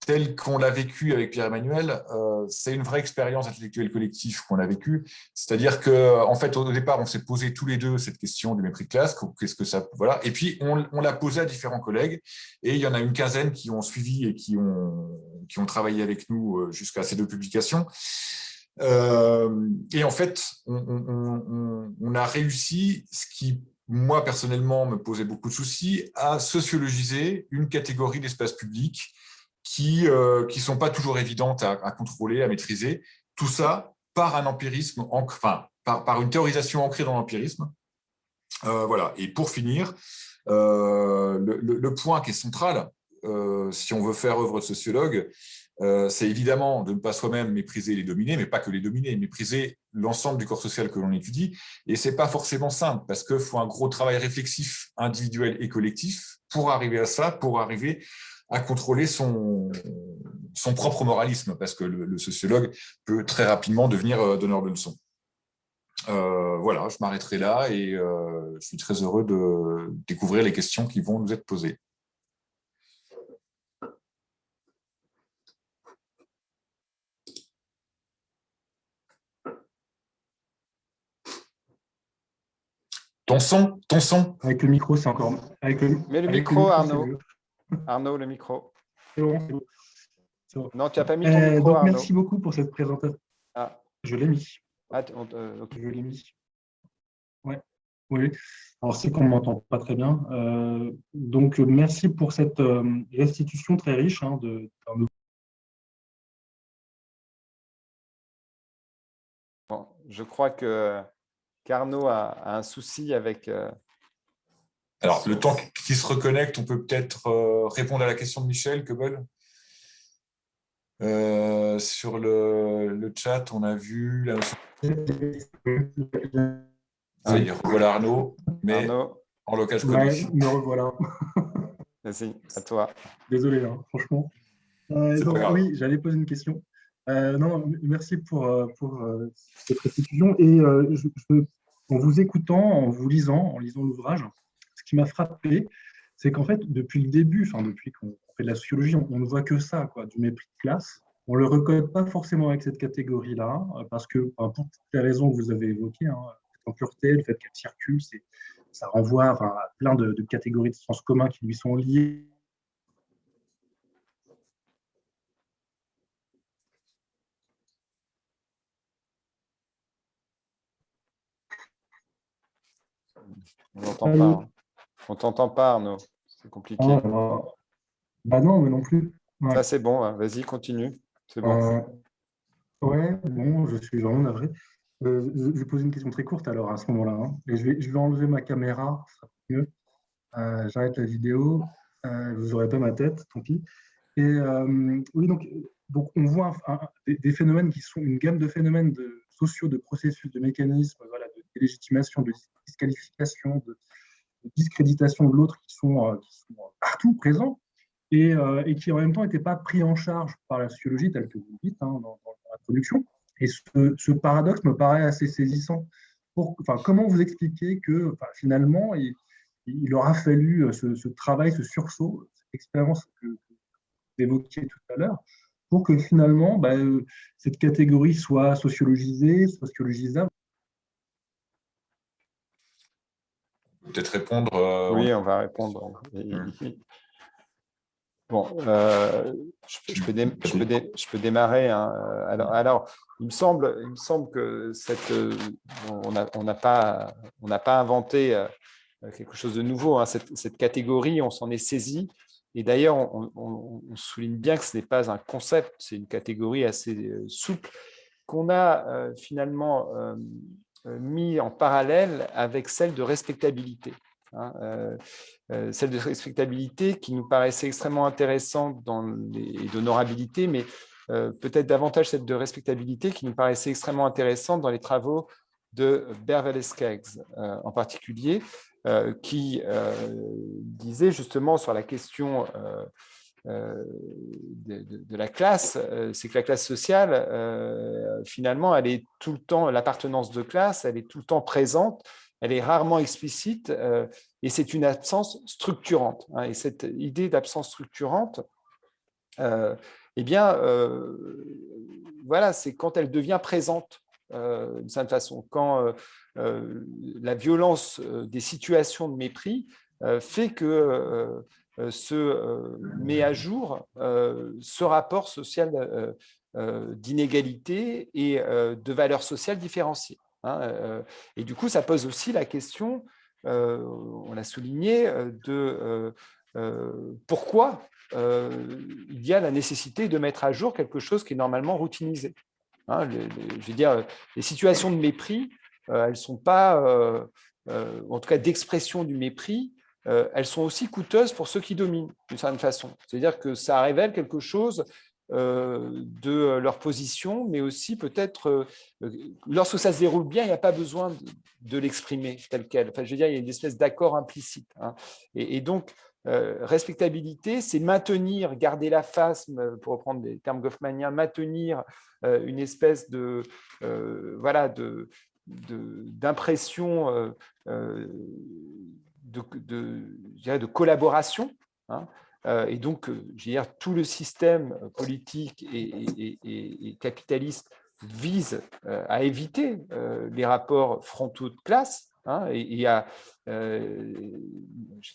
tel qu'on l'a vécu avec Pierre-Emmanuel, c'est une vraie expérience intellectuelle collective qu'on a vécue. C'est-à-dire qu'en fait, au départ, on s'est posé tous les deux cette question du mépris de classe. Qu'est-ce que ça, voilà. Et puis, on l'a posé à différents collègues. Et il y en a une quinzaine qui ont suivi et qui ont travaillé avec nous jusqu'à ces deux publications. Et en fait, on a réussi, ce qui, moi, personnellement, me posait beaucoup de soucis, à sociologiser une catégorie d'espace public qui sont pas toujours évidentes à contrôler, à maîtriser. Tout ça par un empirisme, par une théorisation ancrée dans l'empirisme. Voilà. Et pour finir, le point qui est central, si on veut faire œuvre de sociologue, c'est évidemment de ne pas soi-même mépriser les dominés, mais pas que les dominés, mépriser l'ensemble du corps social que l'on étudie. Et c'est pas forcément simple, parce qu'il faut un gros travail réflexif, individuel et collectif pour arriver à ça, pour arriver à contrôler son propre moralisme, parce que le sociologue peut très rapidement devenir donneur de leçons. Voilà, je m'arrêterai là et je suis très heureux de découvrir les questions qui vont nous être posées. Ton son. Avec le micro, c'est encore. Mais le micro, Arnaud. Arnaud, le micro. C'est bon, c'est bon. Bon. Non, tu n'as pas mis ton micro, donc, Arnaud. merci beaucoup pour cette présentation. Ah. Je l'ai mis. Okay. Je l'ai mis. Ouais. Oui. Alors, c'est qu'on ne m'entend pas très bien. Donc, merci pour cette restitution très riche Bon, je crois qu'Arnaud a un souci avec... Alors, le temps qu'il se reconnecte, on peut peut-être répondre à la question de Michel Quebel. Sur le chat, on a vu la notion... Voilà Arnaud, mais Arnaud. en locage connu. Ouais, me revoilà. Vas-y, à toi. Désolé, franchement. Donc, oui, j'allais poser une question. Non, merci pour cette restitution. Et en vous écoutant, en lisant l'ouvrage, ce qui m'a frappé, c'est qu'en fait, depuis le début, depuis qu'on fait de la sociologie, on ne voit que ça, du mépris de classe. On ne le recode pas forcément avec cette catégorie-là, parce que pour toutes les raisons que vous avez évoquées, hein, en pureté, le fait qu'elle circule, ça renvoie enfin, à plein de catégories de sens commun qui lui sont liées. On n'entend pas. Hein. On t'entend pas, Arnaud. C'est compliqué. Bah non, mais non plus. Ouais. Ça, c'est bon. Hein. Vas-y, continue. C'est bon. Ouais, bon, je suis vraiment navré. Je vais poser une question très courte alors à ce moment-là. Hein. Et je vais enlever ma caméra, ça sera mieux. J'arrête la vidéo. Vous n'aurez pas ma tête, tant pis. Et oui, donc on voit des phénomènes qui sont une gamme de phénomènes sociaux, de processus, de mécanismes, voilà, de délégitimation, de disqualification, de discréditation de l'autre qui sont partout présents et qui en même temps n'étaient pas pris en charge par la sociologie telle que vous le dites hein, dans la production. Et ce paradoxe me paraît assez saisissant. Comment vous expliquez que finalement, il aura fallu ce travail, ce sursaut, cette expérience que vous évoquiez tout à l'heure, pour que finalement, cette catégorie soit sociologisée, sociologisable? Peut-être répondre. Oui, on va répondre. Bon, je peux démarrer. Hein. Alors, il me semble que on n'a pas inventé quelque chose de nouveau. Hein. Cette catégorie, on s'en est saisi. Et d'ailleurs, on souligne bien que ce n'est pas un concept, c'est une catégorie assez souple qu'on a finalement mis en parallèle avec celle de respectabilité. Hein, celle de respectabilité qui nous paraissait extrêmement intéressante et d'honorabilité, mais peut-être davantage celle de respectabilité qui nous paraissait extrêmement intéressante dans les travaux de Bert Skeggs en particulier, qui disait justement sur la question de la classe, c'est que la classe sociale, finalement, elle est tout le temps, l'appartenance de classe, elle est tout le temps présente, elle est rarement explicite, et c'est une absence structurante. Hein, et cette idée d'absence structurante, eh bien, voilà, c'est quand elle devient présente, d'une certaine façon, quand la violence des situations de mépris fait que se met à jour ce rapport social d'inégalité et de valeurs sociales différenciées. Hein, et du coup, ça pose aussi la question, on l'a souligné, de pourquoi il y a la nécessité de mettre à jour quelque chose qui est normalement routinisé. Hein, je veux dire, les situations de mépris, elles ne sont pas, en tout cas d'expression du mépris, elles sont aussi coûteuses pour ceux qui dominent, d'une certaine façon. C'est-à-dire que ça révèle quelque chose de leur position, mais aussi peut-être, lorsque ça se déroule bien, il n'y a pas besoin de l'exprimer tel quel. Enfin, je veux dire, il y a une espèce d'accord implicite. Hein. Et donc, respectabilité, c'est maintenir, garder la face, pour reprendre des termes goffmaniens, maintenir une espèce de voilà d'impression de collaboration. Hein, et donc, je veux dire, tout le système politique et capitaliste vise à éviter les rapports frontaux de classe. Hein, j'ai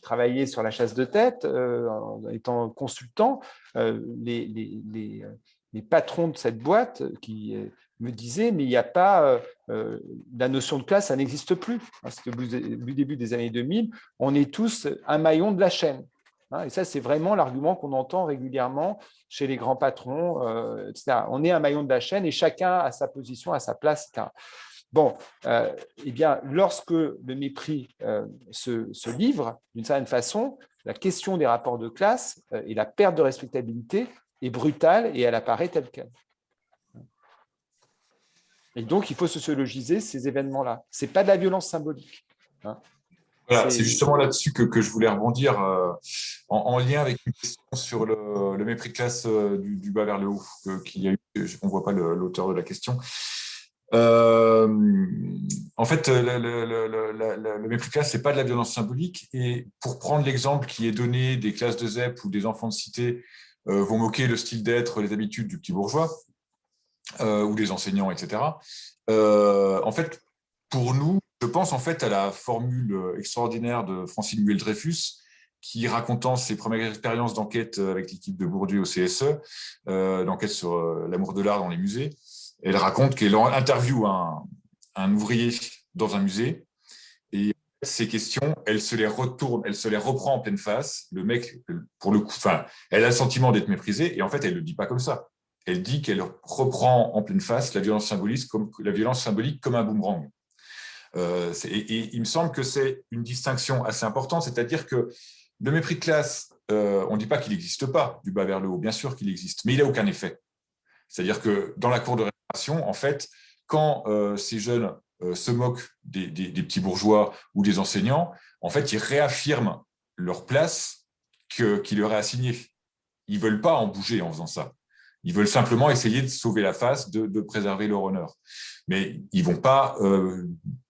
travaillé sur la chasse de tête en étant consultant. Les patrons de cette boîte qui me disaient mais il n'y a pas la notion de classe, ça n'existe plus. C'était au début des années 2000. On est tous un maillon de la chaîne. Hein, et ça, c'est vraiment l'argument qu'on entend régulièrement chez les grands patrons, etc. On est un maillon de la chaîne et chacun a sa position, a sa place, etc. Bon, eh bien, lorsque le mépris se livre, d'une certaine façon, la question des rapports de classe et la perte de respectabilité est brutale et elle apparaît telle qu'elle. Et donc, il faut sociologiser ces événements-là. Ce n'est pas de la violence symbolique. Hein. Voilà, c'est justement là-dessus que je voulais rebondir en lien avec une question sur le mépris de classe du bas vers le haut qu'il y a eu. On ne voit pas l'auteur de la question. En fait, le mépris de classe, ce n'est pas de la violence symbolique. Et pour prendre l'exemple qui est donné des classes de ZEP ou des enfants de cité vont moquer le style d'être, les habitudes du petit bourgeois ou des enseignants, etc. En fait, pour nous, je pense en fait à la formule extraordinaire de Francine Muel-Dreyfus, qui, racontant ses premières expériences d'enquête avec l'équipe de Bourdieu au CSE, d'enquête sur l'amour de l'art dans les musées, elle raconte qu'elle interviewe un ouvrier dans un musée, et ces questions, elle se les retourne, elle se les reprend en pleine face. Le mec, pour le coup, elle a le sentiment d'être méprisée, et en fait, elle ne le dit pas comme ça. Elle dit qu'elle reprend en pleine face la violence symbolique comme un boomerang. Et il me semble que c'est une distinction assez importante, c'est-à-dire que le mépris de classe, on ne dit pas qu'il n'existe pas, du bas vers le haut, bien sûr qu'il existe, mais il n'a aucun effet. C'est-à-dire que dans la cour de récréation, en fait, quand ces jeunes se moquent des petits bourgeois ou des enseignants, en fait, ils réaffirment leur place qui leur est assignée. Ils ne veulent pas en bouger en faisant ça. Ils veulent simplement essayer de sauver la face, de préserver leur honneur. Mais ils ne vont pas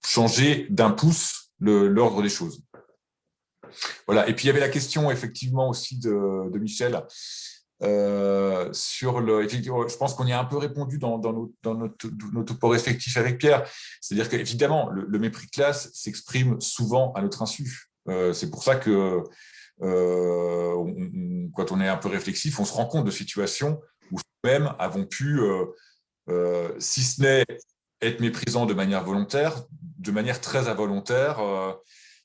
changer d'un pouce l'ordre des choses. Voilà. Et puis, il y avait la question, effectivement, aussi de Michel, effectivement, je pense qu'on y a un peu répondu dans nos topos respectifs avec Pierre. C'est-à-dire qu'évidemment, le mépris de classe s'exprime souvent à notre insu. C'est pour ça que quand on est un peu réflexif, on se rend compte de situations où nous-mêmes avons pu, si ce n'est être méprisant de manière volontaire, de manière très involontaire,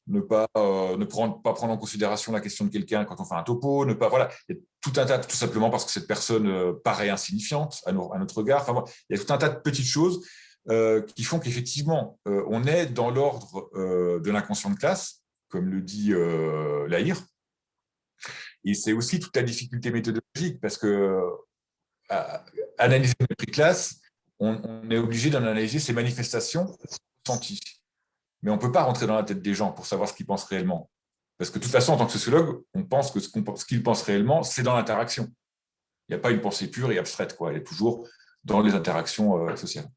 ne pas prendre en considération la question de quelqu'un quand on fait un topo, voilà, il y a tout un tas, tout simplement parce que cette personne paraît insignifiante à notre regard. Enfin, il y a tout un tas de petites choses qui font qu'effectivement, on est dans l'ordre de l'inconscient de classe, comme le dit Lahire. Et c'est aussi toute la difficulté méthodologique, parce que analyser le mépris de classe, on est obligé d'en analyser ces manifestations ressenties. Mais on ne peut pas rentrer dans la tête des gens pour savoir ce qu'ils pensent réellement. Parce que de toute façon, en tant que sociologue, on pense que ce qu'ils pensent réellement, c'est dans l'interaction. Il n'y a pas une pensée pure et abstraite, quoi. Elle est toujours dans les interactions sociales.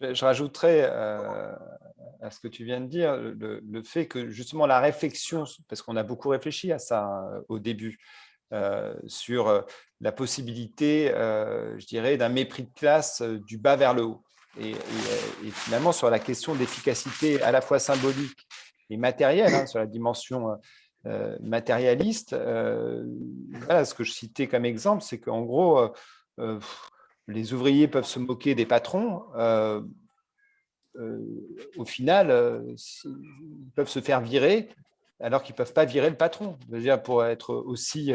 Je rajouterais à ce que tu viens de dire le fait que justement la réflexion, parce qu'on a beaucoup réfléchi à ça au début, sur la possibilité, je dirais, d'un mépris de classe du bas vers le haut. Et finalement, sur la question d'efficacité à la fois symbolique et matérielle, sur la dimension matérialiste, voilà, ce que je citais comme exemple, c'est qu'en gros, les ouvriers peuvent se moquer des patrons. Au final, ils peuvent se faire virer alors qu'ils ne peuvent pas virer le patron. Je veux dire, pour être aussi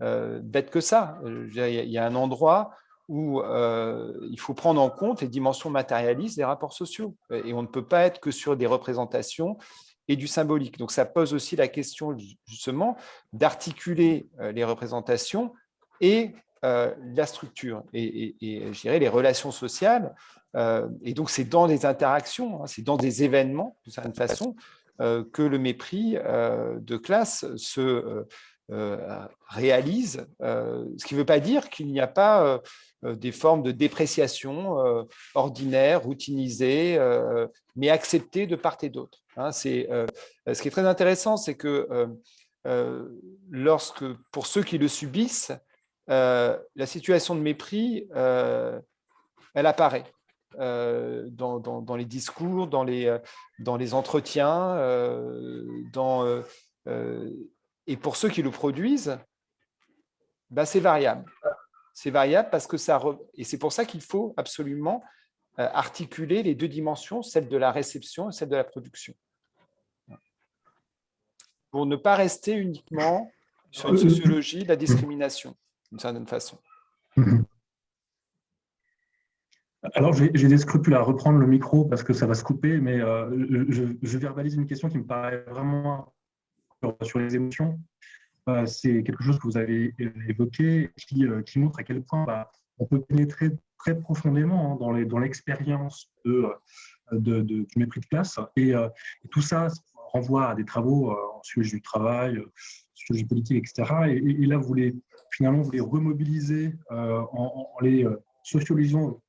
bête que ça, il y a un endroit où il faut prendre en compte les dimensions matérialistes des rapports sociaux. Et on ne peut pas être que sur des représentations et du symbolique. Donc, ça pose aussi la question, justement, d'articuler les représentations et la structure et je dirais les relations sociales. Et donc, c'est dans des interactions, c'est dans des événements, de certaine façon, que le mépris de classe se réalise, ce qui ne veut pas dire qu'il n'y a pas des formes de dépréciation ordinaires, routinisées, mais acceptées de part et d'autre. Ce qui est très intéressant, c'est que pour ceux qui le subissent, la situation de mépris, elle apparaît dans les discours, dans les entretiens, et pour ceux qui le produisent, c'est variable. C'est variable parce que et c'est pour ça qu'il faut absolument articuler les deux dimensions, celle de la réception et celle de la production, pour ne pas rester uniquement sur une sociologie de la discrimination, d'une certaine façon. Alors, j'ai des scrupules à reprendre le micro parce que ça va se couper, mais je verbalise une question qui me paraît vraiment sur les émotions. C'est quelque chose que vous avez évoqué qui montre à quel point on peut pénétrer très profondément dans l'expérience du mépris de classe. Et tout ça renvoie à des travaux en sociologie du travail, sociologie politique, etc. Et là, vous les remobiliser en les socialisant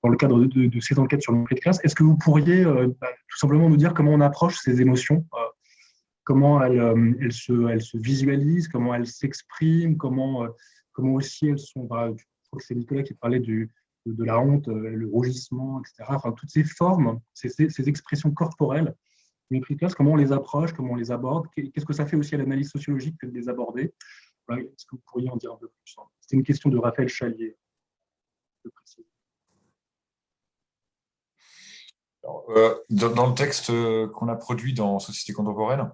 dans le cadre de ces enquêtes sur le mépris de classe. Est-ce que vous pourriez tout simplement nous dire comment on approche ces émotions comment elle se visualise, comment elle s'exprime, comment aussi elles sont. Bah, je crois que c'est Nicolas qui parlait de la honte, le rougissement, etc. Enfin, toutes ces formes, ces expressions corporelles, mépris de classe, comment on les approche, comment on les aborde, qu'est-ce que ça fait aussi à l'analyse sociologique que de les aborder. Voilà, est-ce que vous pourriez en dire un peu plus? C'était une question de Raphaël Chalier. Alors, dans le texte qu'on a produit dans Société contemporaine,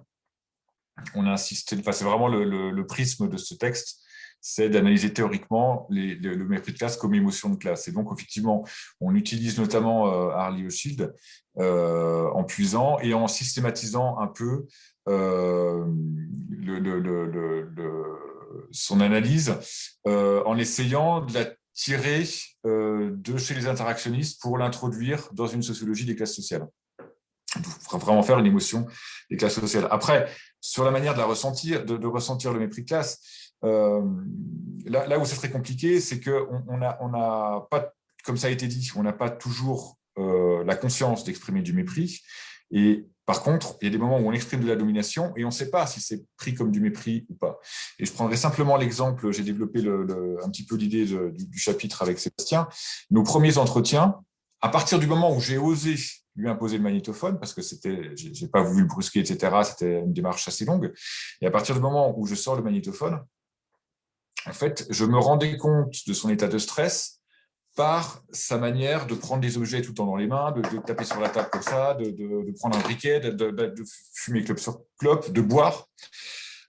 on a insisté, enfin, c'est vraiment le prisme de ce texte, c'est d'analyser théoriquement le mépris de classe comme émotion de classe. Et donc, effectivement, on utilise notamment Harley Hochschild en puisant et en systématisant un peu son analyse, en essayant de la tirer de chez les interactionnistes pour l'introduire dans une sociologie des classes sociales. Vraiment faire une émotion des classes sociales. Après, sur la manière de la ressentir, de ressentir le mépris de classe, là où c'est très compliqué, c'est qu'on n'a pas, comme ça a été dit, on n'a pas toujours la conscience d'exprimer du mépris. Et par contre, il y a des moments où on exprime de la domination et on ne sait pas si c'est pris comme du mépris ou pas. Et je prendrai simplement l'exemple, j'ai développé un petit peu l'idée du chapitre avec Sébastien. Nos premiers entretiens, à partir du moment où j'ai osé lui imposer le magnétophone, parce que j'ai pas voulu le brusquer, etc. C'était une démarche assez longue. Et à partir du moment où je sors le magnétophone, en fait, je me rendais compte de son état de stress par sa manière de prendre des objets tout le temps dans les mains, de taper sur la table comme ça, de prendre un briquet, de fumer clope sur clope, de boire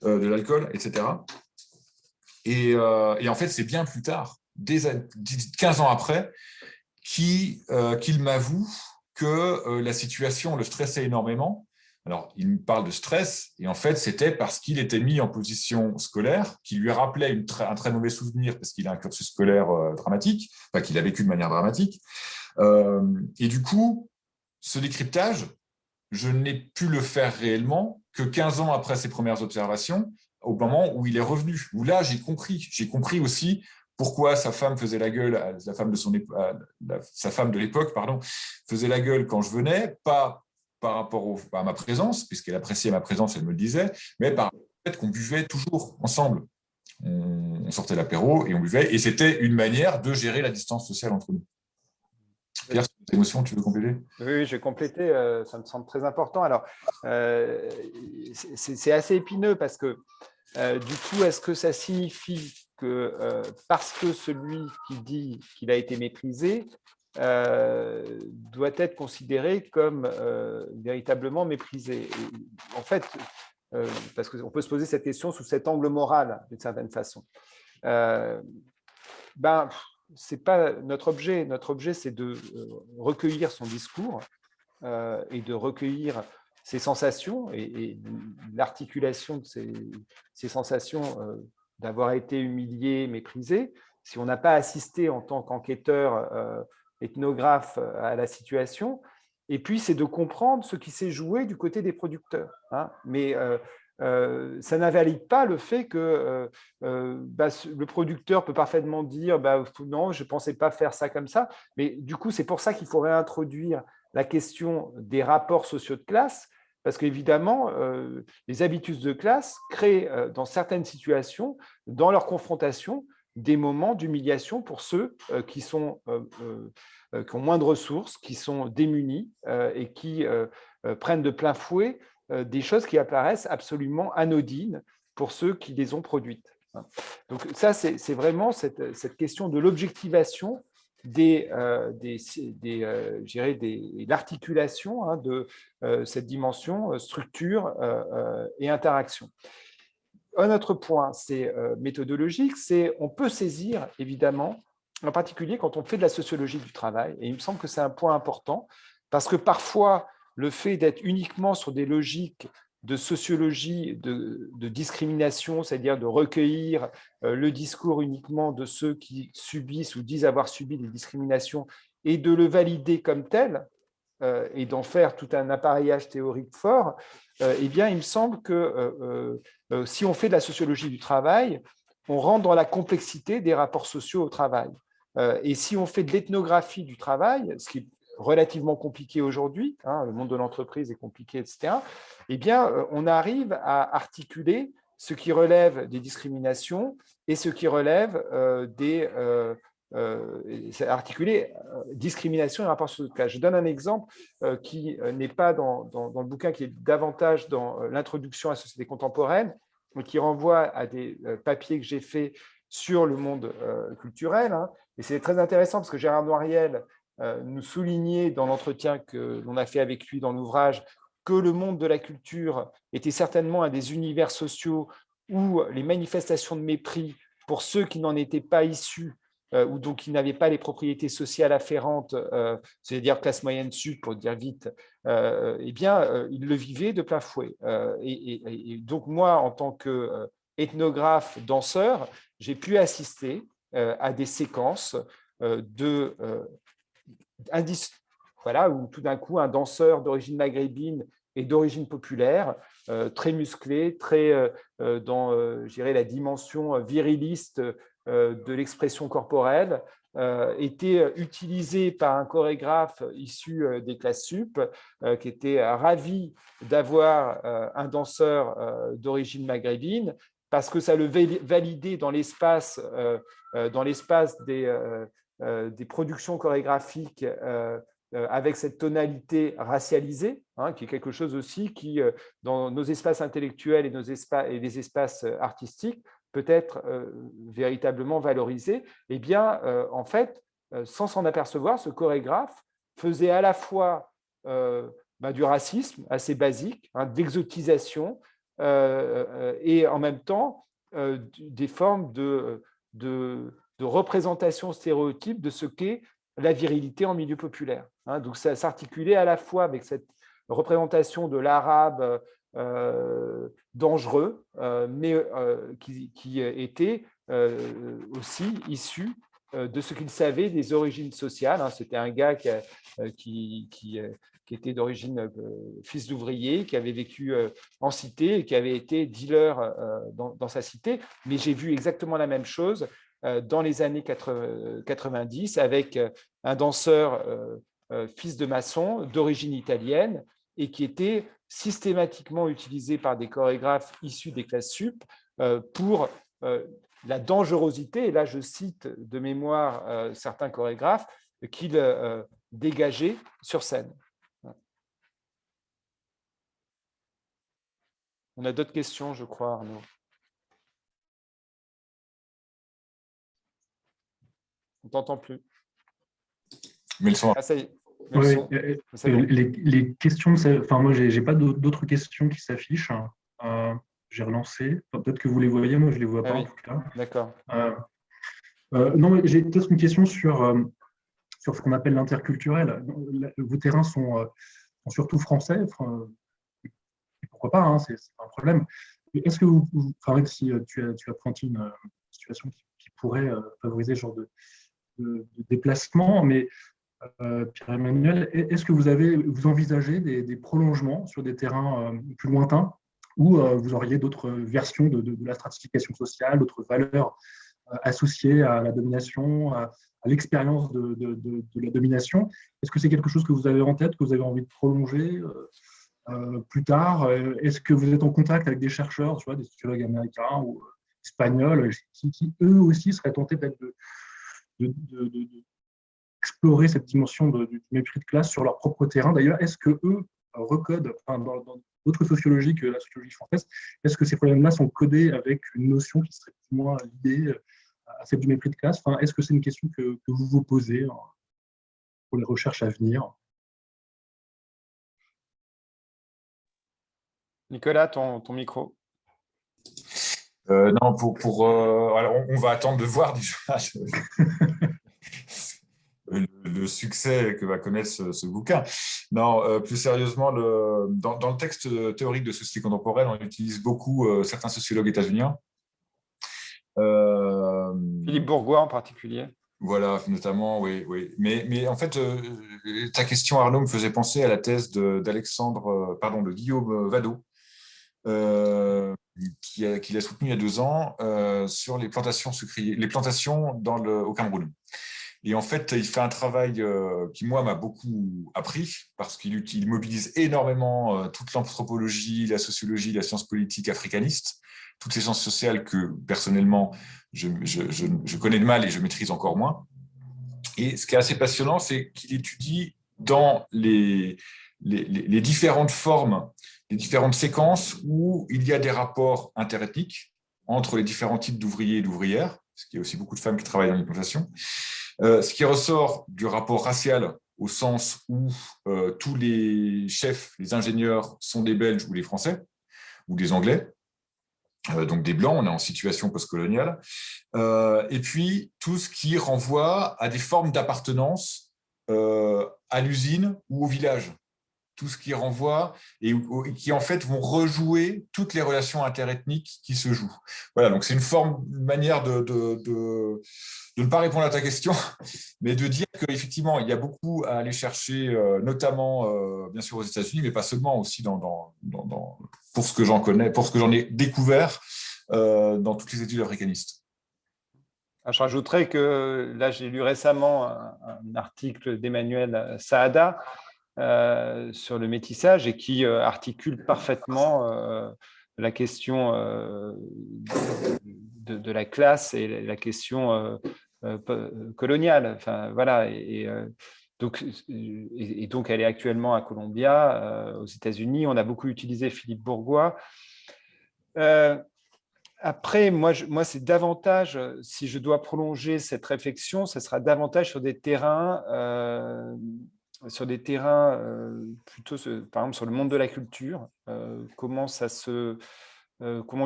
de l'alcool, etc. Et en fait, c'est bien plus tard, 15 ans après, qu'il m'avoue que la situation le stressait énormément. Alors, il me parle de stress, et en fait, c'était parce qu'il était mis en position scolaire, qui lui rappelait un très mauvais souvenir, parce qu'il a un cursus scolaire dramatique, enfin, qu'il a vécu de manière dramatique. Et du coup, ce décryptage, je n'ai pu le faire réellement que 15 ans après ses premières observations, au moment où il est revenu. Où là, j'ai compris aussi pourquoi sa femme faisait la gueule, sa femme de l'époque, faisait la gueule quand je venais, pas par rapport à ma présence, puisqu'elle appréciait ma présence, elle me le disait, mais par le fait qu'on buvait toujours ensemble. On sortait l'apéro et on buvait, et c'était une manière de gérer la distance sociale entre nous. Pierre, sur cette émotion, tu veux compléter? Oui, je vais compléter, ça me semble très important. Alors, c'est assez épineux parce que, du coup, est-ce que ça signifie que parce que celui qui dit qu'il a été méprisé doit être considéré comme véritablement méprisé? Et, en fait, parce qu'on peut se poser cette question sous cet angle moral, d'une certaine façon. C'est pas notre objet. Notre objet, c'est de recueillir son discours et de recueillir ses sensations et l'articulation de ces sensations d'avoir été humilié, méprisé. Si on n'a pas assisté en tant qu'enquêteur, ethnographe à la situation, et puis c'est de comprendre ce qui s'est joué du côté des producteurs. Hein. Mais ça n'invalide pas le fait que le producteur peut parfaitement dire non, je ne pensais pas faire ça comme ça. Mais du coup, c'est pour ça qu'il faut réintroduire la question des rapports sociaux de classe, parce qu'évidemment, les habitudes de classe créent dans certaines situations, dans leur confrontation, des moments d'humiliation pour ceux qui ont moins de ressources, qui sont démunis et qui prennent de plein fouet des choses qui apparaissent absolument anodines pour ceux qui les ont produites. Donc ça, c'est vraiment cette question de l'objectivation l'articulation de cette dimension structure et interaction. Un autre point, c'est méthodologique, c'est on peut saisir évidemment, en particulier quand on fait de la sociologie du travail, et il me semble que c'est un point important, parce que parfois, le fait d'être uniquement sur des logiques de sociologie, de discrimination, c'est-à-dire de recueillir le discours uniquement de ceux qui subissent ou disent avoir subi des discriminations et de le valider comme tel, et d'en faire tout un appareillage théorique fort, eh bien, il me semble que si on fait de la sociologie du travail, on rentre dans la complexité des rapports sociaux au travail. Et si on fait de l'ethnographie du travail, ce qui relativement compliqué aujourd'hui, hein, le monde de l'entreprise est compliqué, etc., eh bien, on arrive à articuler ce qui relève des discriminations et ce qui relève articuler discrimination et rapport sur le cas. Je donne un exemple qui n'est pas dans le bouquin, qui est davantage dans l'introduction à la société contemporaine, mais qui renvoie à des papiers que j'ai faits sur le monde culturel. Hein. Et c'est très intéressant parce que Gérard Noiriel nous soulignait dans l'entretien que l'on a fait avec lui dans l'ouvrage que le monde de la culture était certainement un des univers sociaux où les manifestations de mépris pour ceux qui n'en étaient pas issus ou donc qui n'avaient pas les propriétés sociales afférentes, c'est-à-dire classe moyenne sud, pour dire vite, eh bien, ils le vivaient de plein fouet. Et donc, moi, en tant qu'ethnographe, danseur, j'ai pu assister à des séquences voilà, où tout d'un coup, un danseur d'origine maghrébine et d'origine populaire, très musclé, très dans la dimension viriliste de l'expression corporelle, était utilisé par un chorégraphe issu des classes sup, qui était ravi d'avoir un danseur d'origine maghrébine, parce que ça le validait dans l'espace des productions chorégraphiques avec cette tonalité racialisée, hein, qui est quelque chose aussi qui, dans nos espaces intellectuels et les espaces artistiques, peut être véritablement valorisé. Eh bien, en fait, sans s'en apercevoir, ce chorégraphe faisait à la fois du racisme assez basique, hein, d'exotisation, et en même temps des formes de représentation stéréotype de ce qu'est la virilité en milieu populaire. Hein. Donc, ça s'articulait à la fois avec cette représentation de l'arabe dangereux, mais qui était aussi issu de ce qu'il savait des origines sociales. Hein. C'était un gars qui était d'origine fils d'ouvrier, qui avait vécu en cité et qui avait été dealer dans sa cité. Mais j'ai vu exactement la même chose dans les années 90 avec un danseur fils de maçon d'origine italienne et qui était systématiquement utilisé par des chorégraphes issus des classes sup pour la dangerosité, et là je cite de mémoire certains chorégraphes, qu'il dégageait sur scène. On a d'autres questions, je crois, Arnaud. On ne t'entend plus. Mais le son. Ah, ça y est. Oui, Bon. les questions, enfin, moi, j'ai pas d'autres questions qui s'affichent. J'ai relancé. Enfin, peut-être que vous les voyez, moi, je les vois pas oui. en tout cas. D'accord. Non, j'ai peut-être une question sur ce qu'on appelle l'interculturel. Vos terrains sont surtout français. Pourquoi pas, hein, c'est pas un problème. Est-ce que enfin, même si tu as pointé une situation qui pourrait favoriser ce genre de déplacement, mais Pierre-Emmanuel, est-ce que vous envisagez des prolongements sur des terrains plus lointains où vous auriez d'autres versions de la stratification sociale, d'autres valeurs associées à la domination, à l'expérience de la domination? Est-ce que c'est quelque chose que vous avez en tête, que vous avez envie de prolonger plus tard? Est-ce que vous êtes en contact avec des chercheurs, tu vois, des sociologues américains ou espagnols, qui eux aussi seraient tentés peut-être explorer cette dimension du mépris de classe sur leur propre terrain? D'ailleurs, est-ce que eux recodent, enfin, dans d'autres sociologies que la sociologie française, est-ce que ces problèmes-là sont codés avec une notion qui serait plus ou moins liée à celle du mépris de classe? Enfin, est-ce que c'est une question que vous vous posez pour les recherches à venir? Nicolas, ton micro. Non, alors on va attendre de voir déjà le succès que va connaître ce bouquin. Non, plus sérieusement, dans le texte théorique de société contemporaine, on utilise beaucoup certains sociologues états-uniens. Philippe Bourgois en particulier. Voilà, notamment, oui. Mais en fait, ta question, Arnaud, me faisait penser à la thèse de Guillaume Vadot, qui l'a soutenu il y a 2 ans sur les plantations sucrières, au Cameroun. Et en fait, il fait un travail qui, moi, m'a beaucoup appris parce qu'il mobilise énormément toute l'anthropologie, la sociologie, la science politique africaniste, toutes ces sciences sociales que, personnellement, je connais de mal et je maîtrise encore moins. Et ce qui est assez passionnant, c'est qu'il étudie dans les différentes formes, les différentes séquences où il y a des rapports interethniques entre les différents types d'ouvriers et d'ouvrières, parce qu'il y a aussi beaucoup de femmes qui travaillent dans l'implantation. Ce qui ressort du rapport racial au sens où tous les chefs, les ingénieurs sont des Belges ou des Français ou des Anglais, donc des Blancs, on est en situation postcoloniale. Et puis tout ce qui renvoie à des formes d'appartenance à l'usine ou au village. Tout ce qui renvoie et qui en fait vont rejouer toutes les relations interethniques qui se jouent. Voilà, donc c'est une manière de ne pas répondre à ta question, mais de dire qu'effectivement, il y a beaucoup à aller chercher, notamment bien sûr aux États-Unis, mais pas seulement, aussi pour ce que j'en connais, pour ce que j'en ai découvert dans toutes les études africanistes. Je rajouterais que là, j'ai lu récemment un article d'Emmanuel Saada sur le métissage et qui articule parfaitement la question de la classe et la question coloniale. Enfin, voilà. Donc, elle est actuellement à Columbia, aux États-Unis. On a beaucoup utilisé Philippe Bourgois. Après, moi, c'est davantage, si je dois prolonger cette réflexion, ce sera davantage sur des terrains plutôt, par exemple, sur le monde de la culture, comment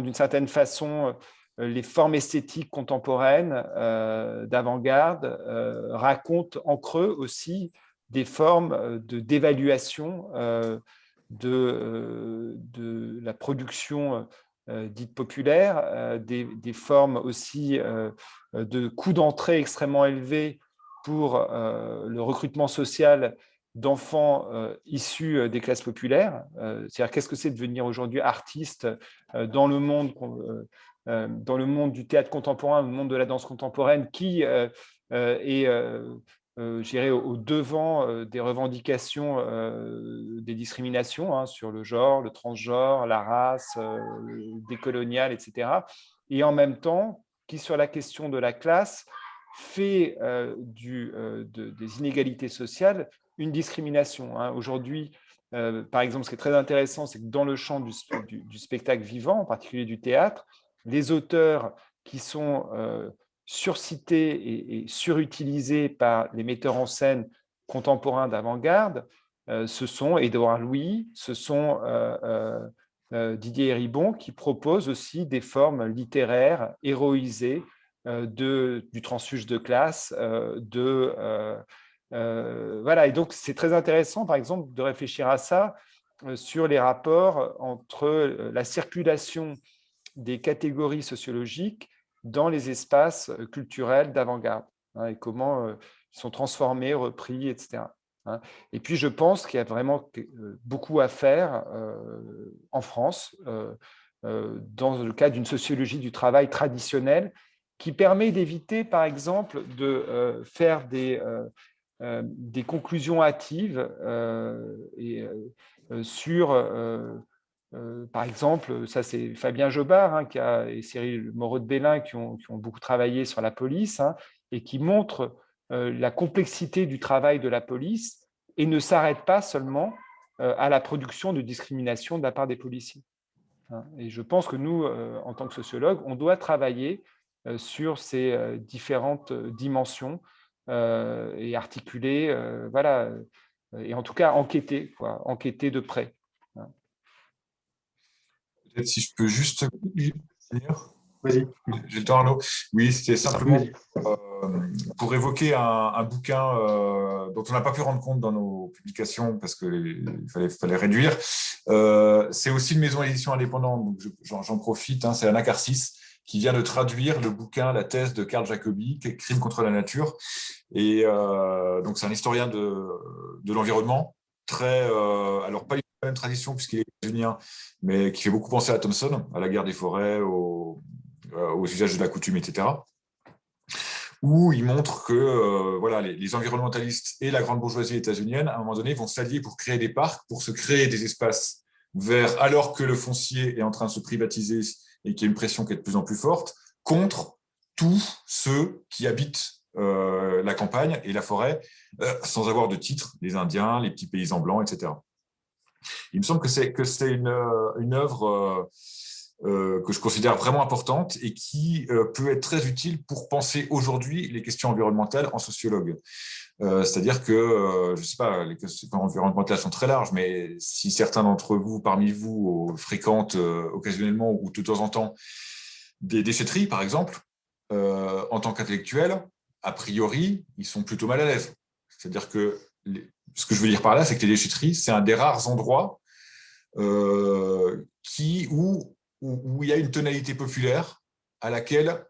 d'une certaine façon, les formes esthétiques contemporaines d'avant-garde racontent en creux aussi des formes d'évaluation de la production dite populaire, des formes aussi de coûts d'entrée extrêmement élevés pour le recrutement social d'enfants issus des classes populaires. C'est-à-dire, qu'est-ce que c'est de devenir aujourd'hui artiste dans le monde du théâtre contemporain, le monde de la danse contemporaine, qui est je dirais, au devant des revendications des discriminations sur le genre, le transgenre, la race, décoloniale, etc. Et en même temps, qui sur la question de la classe fait des inégalités sociales une discrimination. Aujourd'hui, par exemple, ce qui est très intéressant, c'est que dans le champ du spectacle vivant, en particulier du théâtre, les auteurs qui sont surcités et surutilisés par les metteurs en scène contemporains d'avant-garde, ce sont Édouard Louis, ce sont Didier Héribon, qui proposent aussi des formes littéraires héroïsées du transfuge de classe, voilà. Et donc, c'est très intéressant, par exemple, de réfléchir à ça sur les rapports entre la circulation des catégories sociologiques dans les espaces culturels d'avant-garde, et comment ils sont transformés, repris, etc. Et puis, je pense qu'il y a vraiment beaucoup à faire en France, dans le cadre d'une sociologie du travail traditionnelle, qui permet d'éviter, par exemple, de faire des conclusions hâtives sur... par exemple, ça c'est Fabien Jobard et Cyril Moreau de Bellin qui ont beaucoup travaillé sur la police et qui montrent la complexité du travail de la police et ne s'arrêtent pas seulement à la production de discrimination de la part des policiers. Et je pense que nous, en tant que sociologues, on doit travailler sur ces différentes dimensions et articuler, voilà, et en tout cas enquêter de près. Peut-être si je peux juste dire. Vas-y. J'ai le temps, Arnaud. Oui, c'était simplement pour évoquer un bouquin dont on n'a pas pu rendre compte dans nos publications parce qu'il fallait réduire. C'est aussi une maison d'édition indépendante, donc j'en profite. C'est Anacarsis qui vient de traduire le bouquin, la thèse de Carl Jacobi, Crime contre la nature. Et donc, c'est un historien de l'environnement, alors pas la même tradition puisqu'il est états-unien, mais qui fait beaucoup penser à Thompson, à la guerre des forêts, aux usages de la coutume, etc. où il montre que voilà, les environnementalistes et la grande bourgeoisie états-unienne, à un moment donné, vont s'allier pour créer des parcs, pour se créer des espaces verts, alors que le foncier est en train de se privatiser et qu'il y a une pression qui est de plus en plus forte, contre tous ceux qui habitent la campagne et la forêt sans avoir de titre, les Indiens, les petits paysans blancs, etc. Il me semble que c'est une œuvre que je considère vraiment importante et qui peut être très utile pour penser aujourd'hui les questions environnementales en sociologue. C'est-à-dire que, je ne sais pas, les questions environnementales sont très larges, mais si certains d'entre vous, parmi vous, fréquentent occasionnellement ou de temps en temps des déchetteries, par exemple, en tant qu'intellectuels, a priori, ils sont plutôt mal à l'aise. C'est-à-dire que ce que je veux dire par là, c'est que les déchetteries, c'est un des rares endroits où il y a une tonalité populaire à laquelle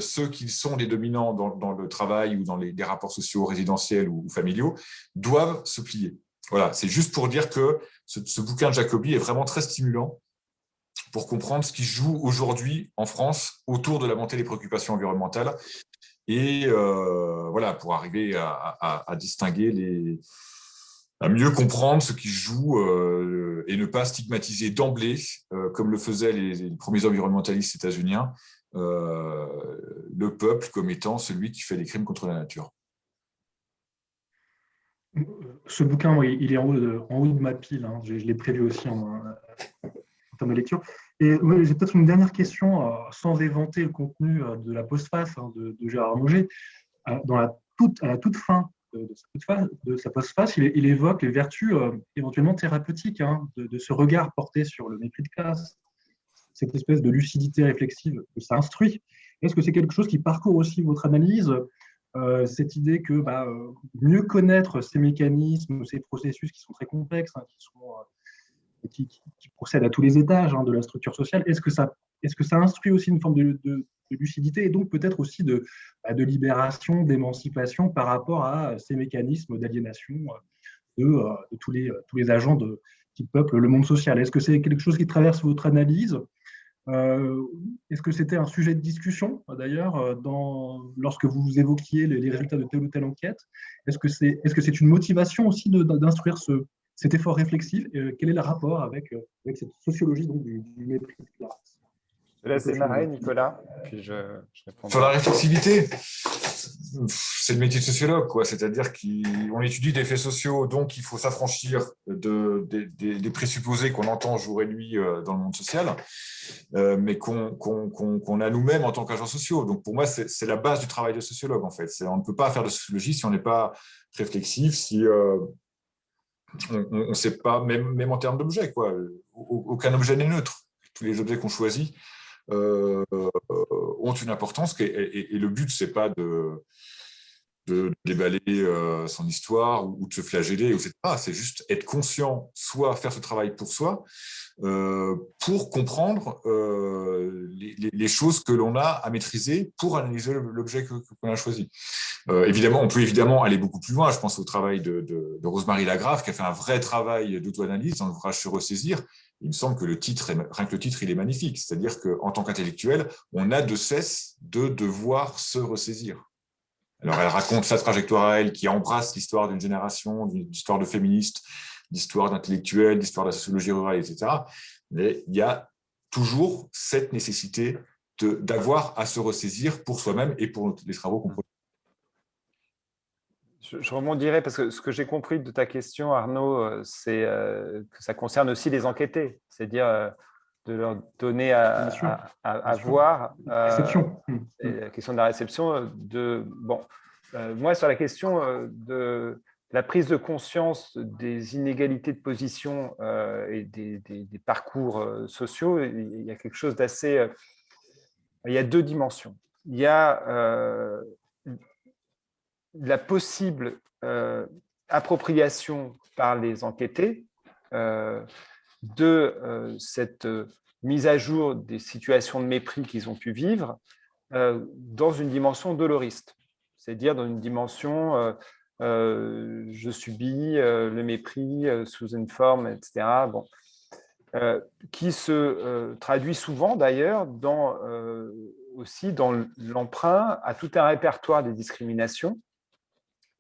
ceux qui sont des dominants dans le travail ou dans des rapports sociaux résidentiels ou familiaux doivent se plier. Voilà, c'est juste pour dire que ce bouquin de Jacobi est vraiment très stimulant pour comprendre ce qui se joue aujourd'hui en France autour de la montée des préoccupations environnementales et voilà, pour arriver à distinguer à mieux comprendre ce qui se joue et ne pas stigmatiser d'emblée, comme le faisaient les premiers environnementalistes états-uniens, le peuple comme étant celui qui fait des crimes contre la nature. Ce bouquin, moi, il est en haut de ma pile. Hein. Je l'ai prévu aussi en termes de lecture. Et ouais, j'ai peut-être une dernière question, sans éventer le contenu de la postface de Gérard Mauger. À la toute fin de sa postface, il évoque les vertus éventuellement thérapeutiques de ce regard porté sur le mépris de classe, cette espèce de lucidité réflexive que ça instruit. Est-ce que c'est quelque chose qui parcourt aussi votre analyse, cette idée que mieux connaître ces mécanismes, ces processus qui sont très complexes, qui procèdent à tous les étages de la structure sociale, est-ce que ça instruit aussi une forme de lucidité et donc peut-être aussi de libération, d'émancipation par rapport à ces mécanismes d'aliénation de tous les agents qui peuplent le monde social? Est-ce que c'est quelque chose qui traverse votre analyse? Est-ce que c'était un sujet de discussion, d'ailleurs, lorsque vous évoquiez les résultats de telle ou telle enquête? Est-ce que c'est une motivation aussi d'instruire cet effort réflexif? Quel est le rapport avec cette sociologie donc, du mépris de classe? Je laisse démarrer, Nicolas, puis je répondrai. Sur la réflexivité, c'est le métier de sociologue, quoi. C'est-à-dire qu'on étudie des faits sociaux, donc il faut s'affranchir des présupposés qu'on entend jour et nuit dans le monde social, mais qu'on a nous-mêmes en tant qu'agents sociaux. Donc pour moi, c'est la base du travail de sociologue, en fait. On ne peut pas faire de sociologie si on n'est pas réflexif, si on ne sait pas, même en termes d'objets, quoi. Aucun objet n'est neutre. Tous les objets qu'on choisit ont une importance et le but, c'est pas de déballer son histoire ou de se flageller, etc. C'est juste être conscient, soit faire ce travail pour soi, pour comprendre les choses que l'on a à maîtriser pour analyser l'objet qu'on a choisi. Évidemment, on peut évidemment aller beaucoup plus loin. Je pense au travail de Rosemary Lagrave, qui a fait un vrai travail d'auto-analyse dans l'ouvrage Se ressaisir. Il me semble que rien que le titre, il est magnifique. C'est-à-dire qu'en tant qu'intellectuel, on a de cesse de devoir se ressaisir. Alors, elle raconte sa trajectoire à elle, qui embrasse l'histoire d'une génération, l'histoire de féministes, l'histoire d'intellectuels, l'histoire de la sociologie rurale, etc. Mais il y a toujours cette nécessité d'avoir à se ressaisir pour soi-même et pour les travaux qu'on produit. Je rebondirai parce que ce que j'ai compris de ta question, Arnaud, c'est que ça concerne aussi les enquêtés, c'est-à-dire de leur donner à voir la question de la réception. Moi, sur la question de la prise de conscience des inégalités de position et des parcours sociaux, il y a quelque chose d'assez… il y a deux dimensions. Il y a la possible appropriation par les enquêtés de cette mise à jour des situations de mépris qu'ils ont pu vivre dans une dimension doloriste, c'est-à-dire dans une dimension je subis le mépris sous une forme, etc. Qui se traduit souvent d'ailleurs aussi dans l'emprunt à tout un répertoire des discriminations,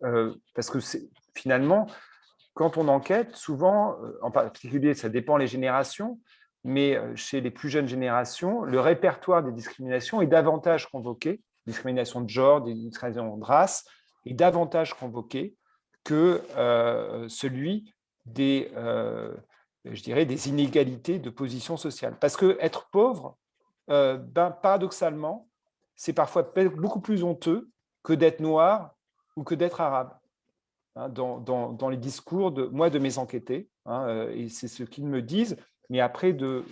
parce que finalement, quand on enquête, souvent, en particulier, ça dépend les générations, mais chez les plus jeunes générations, le répertoire des discriminations est davantage convoqué, discrimination de genre, discrimination de race, est davantage convoqué que celui des, je dirais, des inégalités de position sociale. Parce qu'être pauvre, paradoxalement, c'est parfois beaucoup plus honteux que d'être noir ou que d'être arabe. Dans les discours de mes enquêtés, et c'est ce qu'ils me disent, mais après de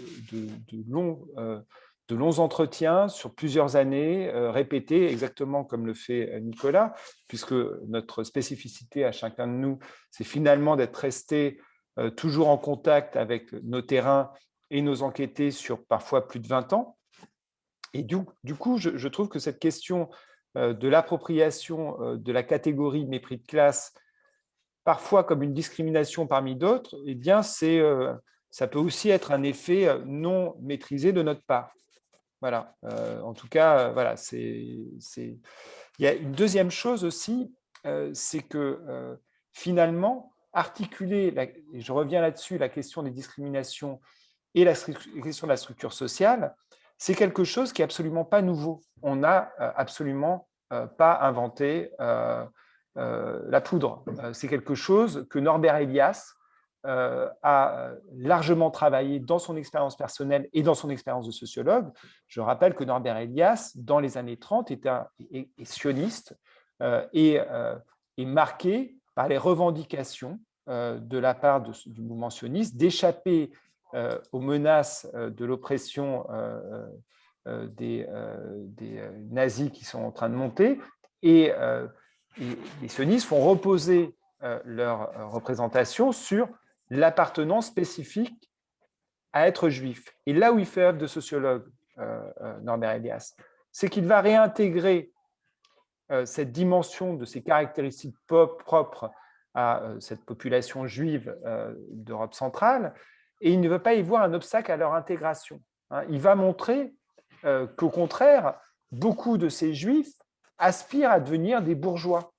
longs entretiens sur plusieurs années, répétés, exactement comme le fait Nicolas, puisque notre spécificité à chacun de nous, c'est finalement d'être resté toujours en contact avec nos terrains et nos enquêtés sur parfois plus de 20 ans. Et du coup, je trouve que cette question de l'appropriation de la catégorie mépris de classe, parfois comme une discrimination parmi d'autres, eh bien, ça peut aussi être un effet non maîtrisé de notre part. Voilà. En tout cas, voilà. Il y a une deuxième chose aussi, c'est que finalement, articuler, et je reviens là-dessus, la question des discriminations et la question de la structure sociale, c'est quelque chose qui n'est absolument pas nouveau. On n'a absolument pas inventé la poudre. C'est quelque chose que Norbert Elias a largement travaillé dans son expérience personnelle et dans son expérience de sociologue. Je rappelle que Norbert Elias, dans les années 30, est sioniste et marqué par les revendications de la part du mouvement sioniste d'échapper aux menaces de l'oppression des nazis qui sont en train de monter, et les sionistes font reposer leur représentation sur l'appartenance spécifique à être juif. Et là où il fait œuvre de sociologue, Norbert Elias, c'est qu'il va réintégrer cette dimension de ces caractéristiques propres à cette population juive d'Europe centrale, et il ne veut pas y voir un obstacle à leur intégration. Il va montrer qu'au contraire, beaucoup de ces juifs aspirent à devenir des bourgeois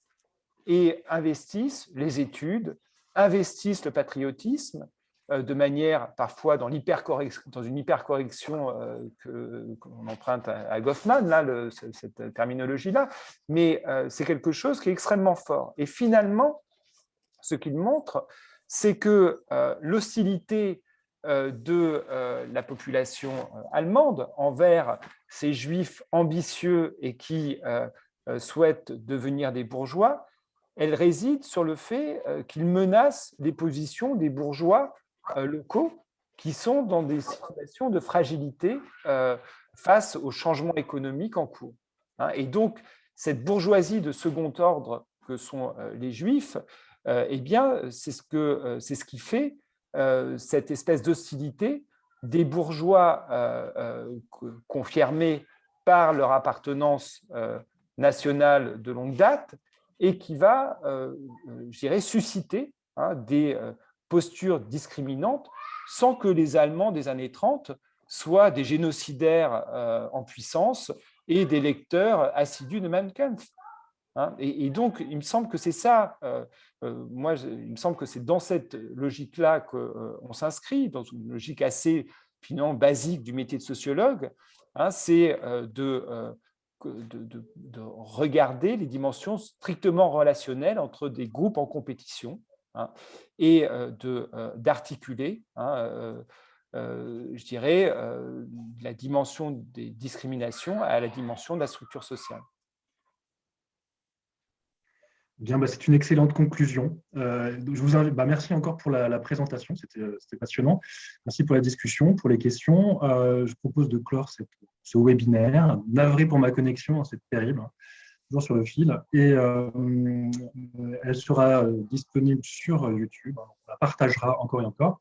et investissent les études, investissent le patriotisme de manière parfois dans une hypercorrection qu'on emprunte à Goffman, là, cette terminologie-là, mais c'est quelque chose qui est extrêmement fort. Et finalement, ce qu'il montre, c'est que l'hostilité de la population allemande envers ces juifs ambitieux et qui souhaitent devenir des bourgeois, elle réside sur le fait qu'ils menacent les positions des bourgeois locaux qui sont dans des situations de fragilité face aux changements économiques en cours. Et donc, cette bourgeoisie de second ordre que sont les juifs, eh bien, c'est ce qui fait cette espèce d'hostilité des bourgeois confirmés par leur appartenance nationale de longue date, et qui va, je dirais, susciter des postures discriminantes sans que les Allemands des années 30 soient des génocidaires en puissance et des lecteurs assidus de Mein Kampf. Et donc, il me semble que c'est ça, il me semble que c'est dans cette logique-là qu'on s'inscrit, dans une logique assez finalement basique du métier de sociologue, c'est de regarder les dimensions strictement relationnelles entre des groupes en compétition et d'articuler, je dirais, la dimension des discriminations à la dimension de la structure sociale. Bien, c'est une excellente conclusion. Je vous invite, merci encore pour la présentation, c'était passionnant. Merci pour la discussion, pour les questions. Je propose de clore ce webinaire. Navré pour ma connexion, c'est terrible, toujours sur le fil. Et elle sera disponible sur YouTube. On la partagera encore et encore.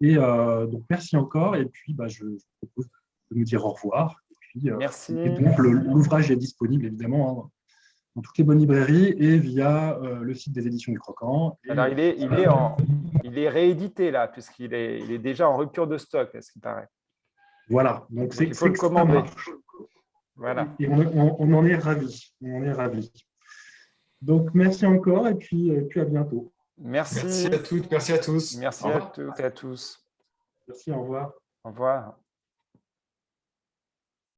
Et donc, merci encore. Et puis, je vous propose de nous dire au revoir. Et puis, merci. Et donc, l'ouvrage est disponible, évidemment, dans toutes les bonnes librairies et via le site des éditions du Croquant. Alors, il est réédité là, puisqu'il est déjà en rupture de stock, à ce qui paraît. Voilà, donc il faut le commander. Voilà. Et on en est ravis. On en est ravis. Donc, merci encore et puis à bientôt. Merci. Merci à toutes, merci à tous. Merci Au à revoir. toutes et à tous. Merci, au revoir. Au revoir.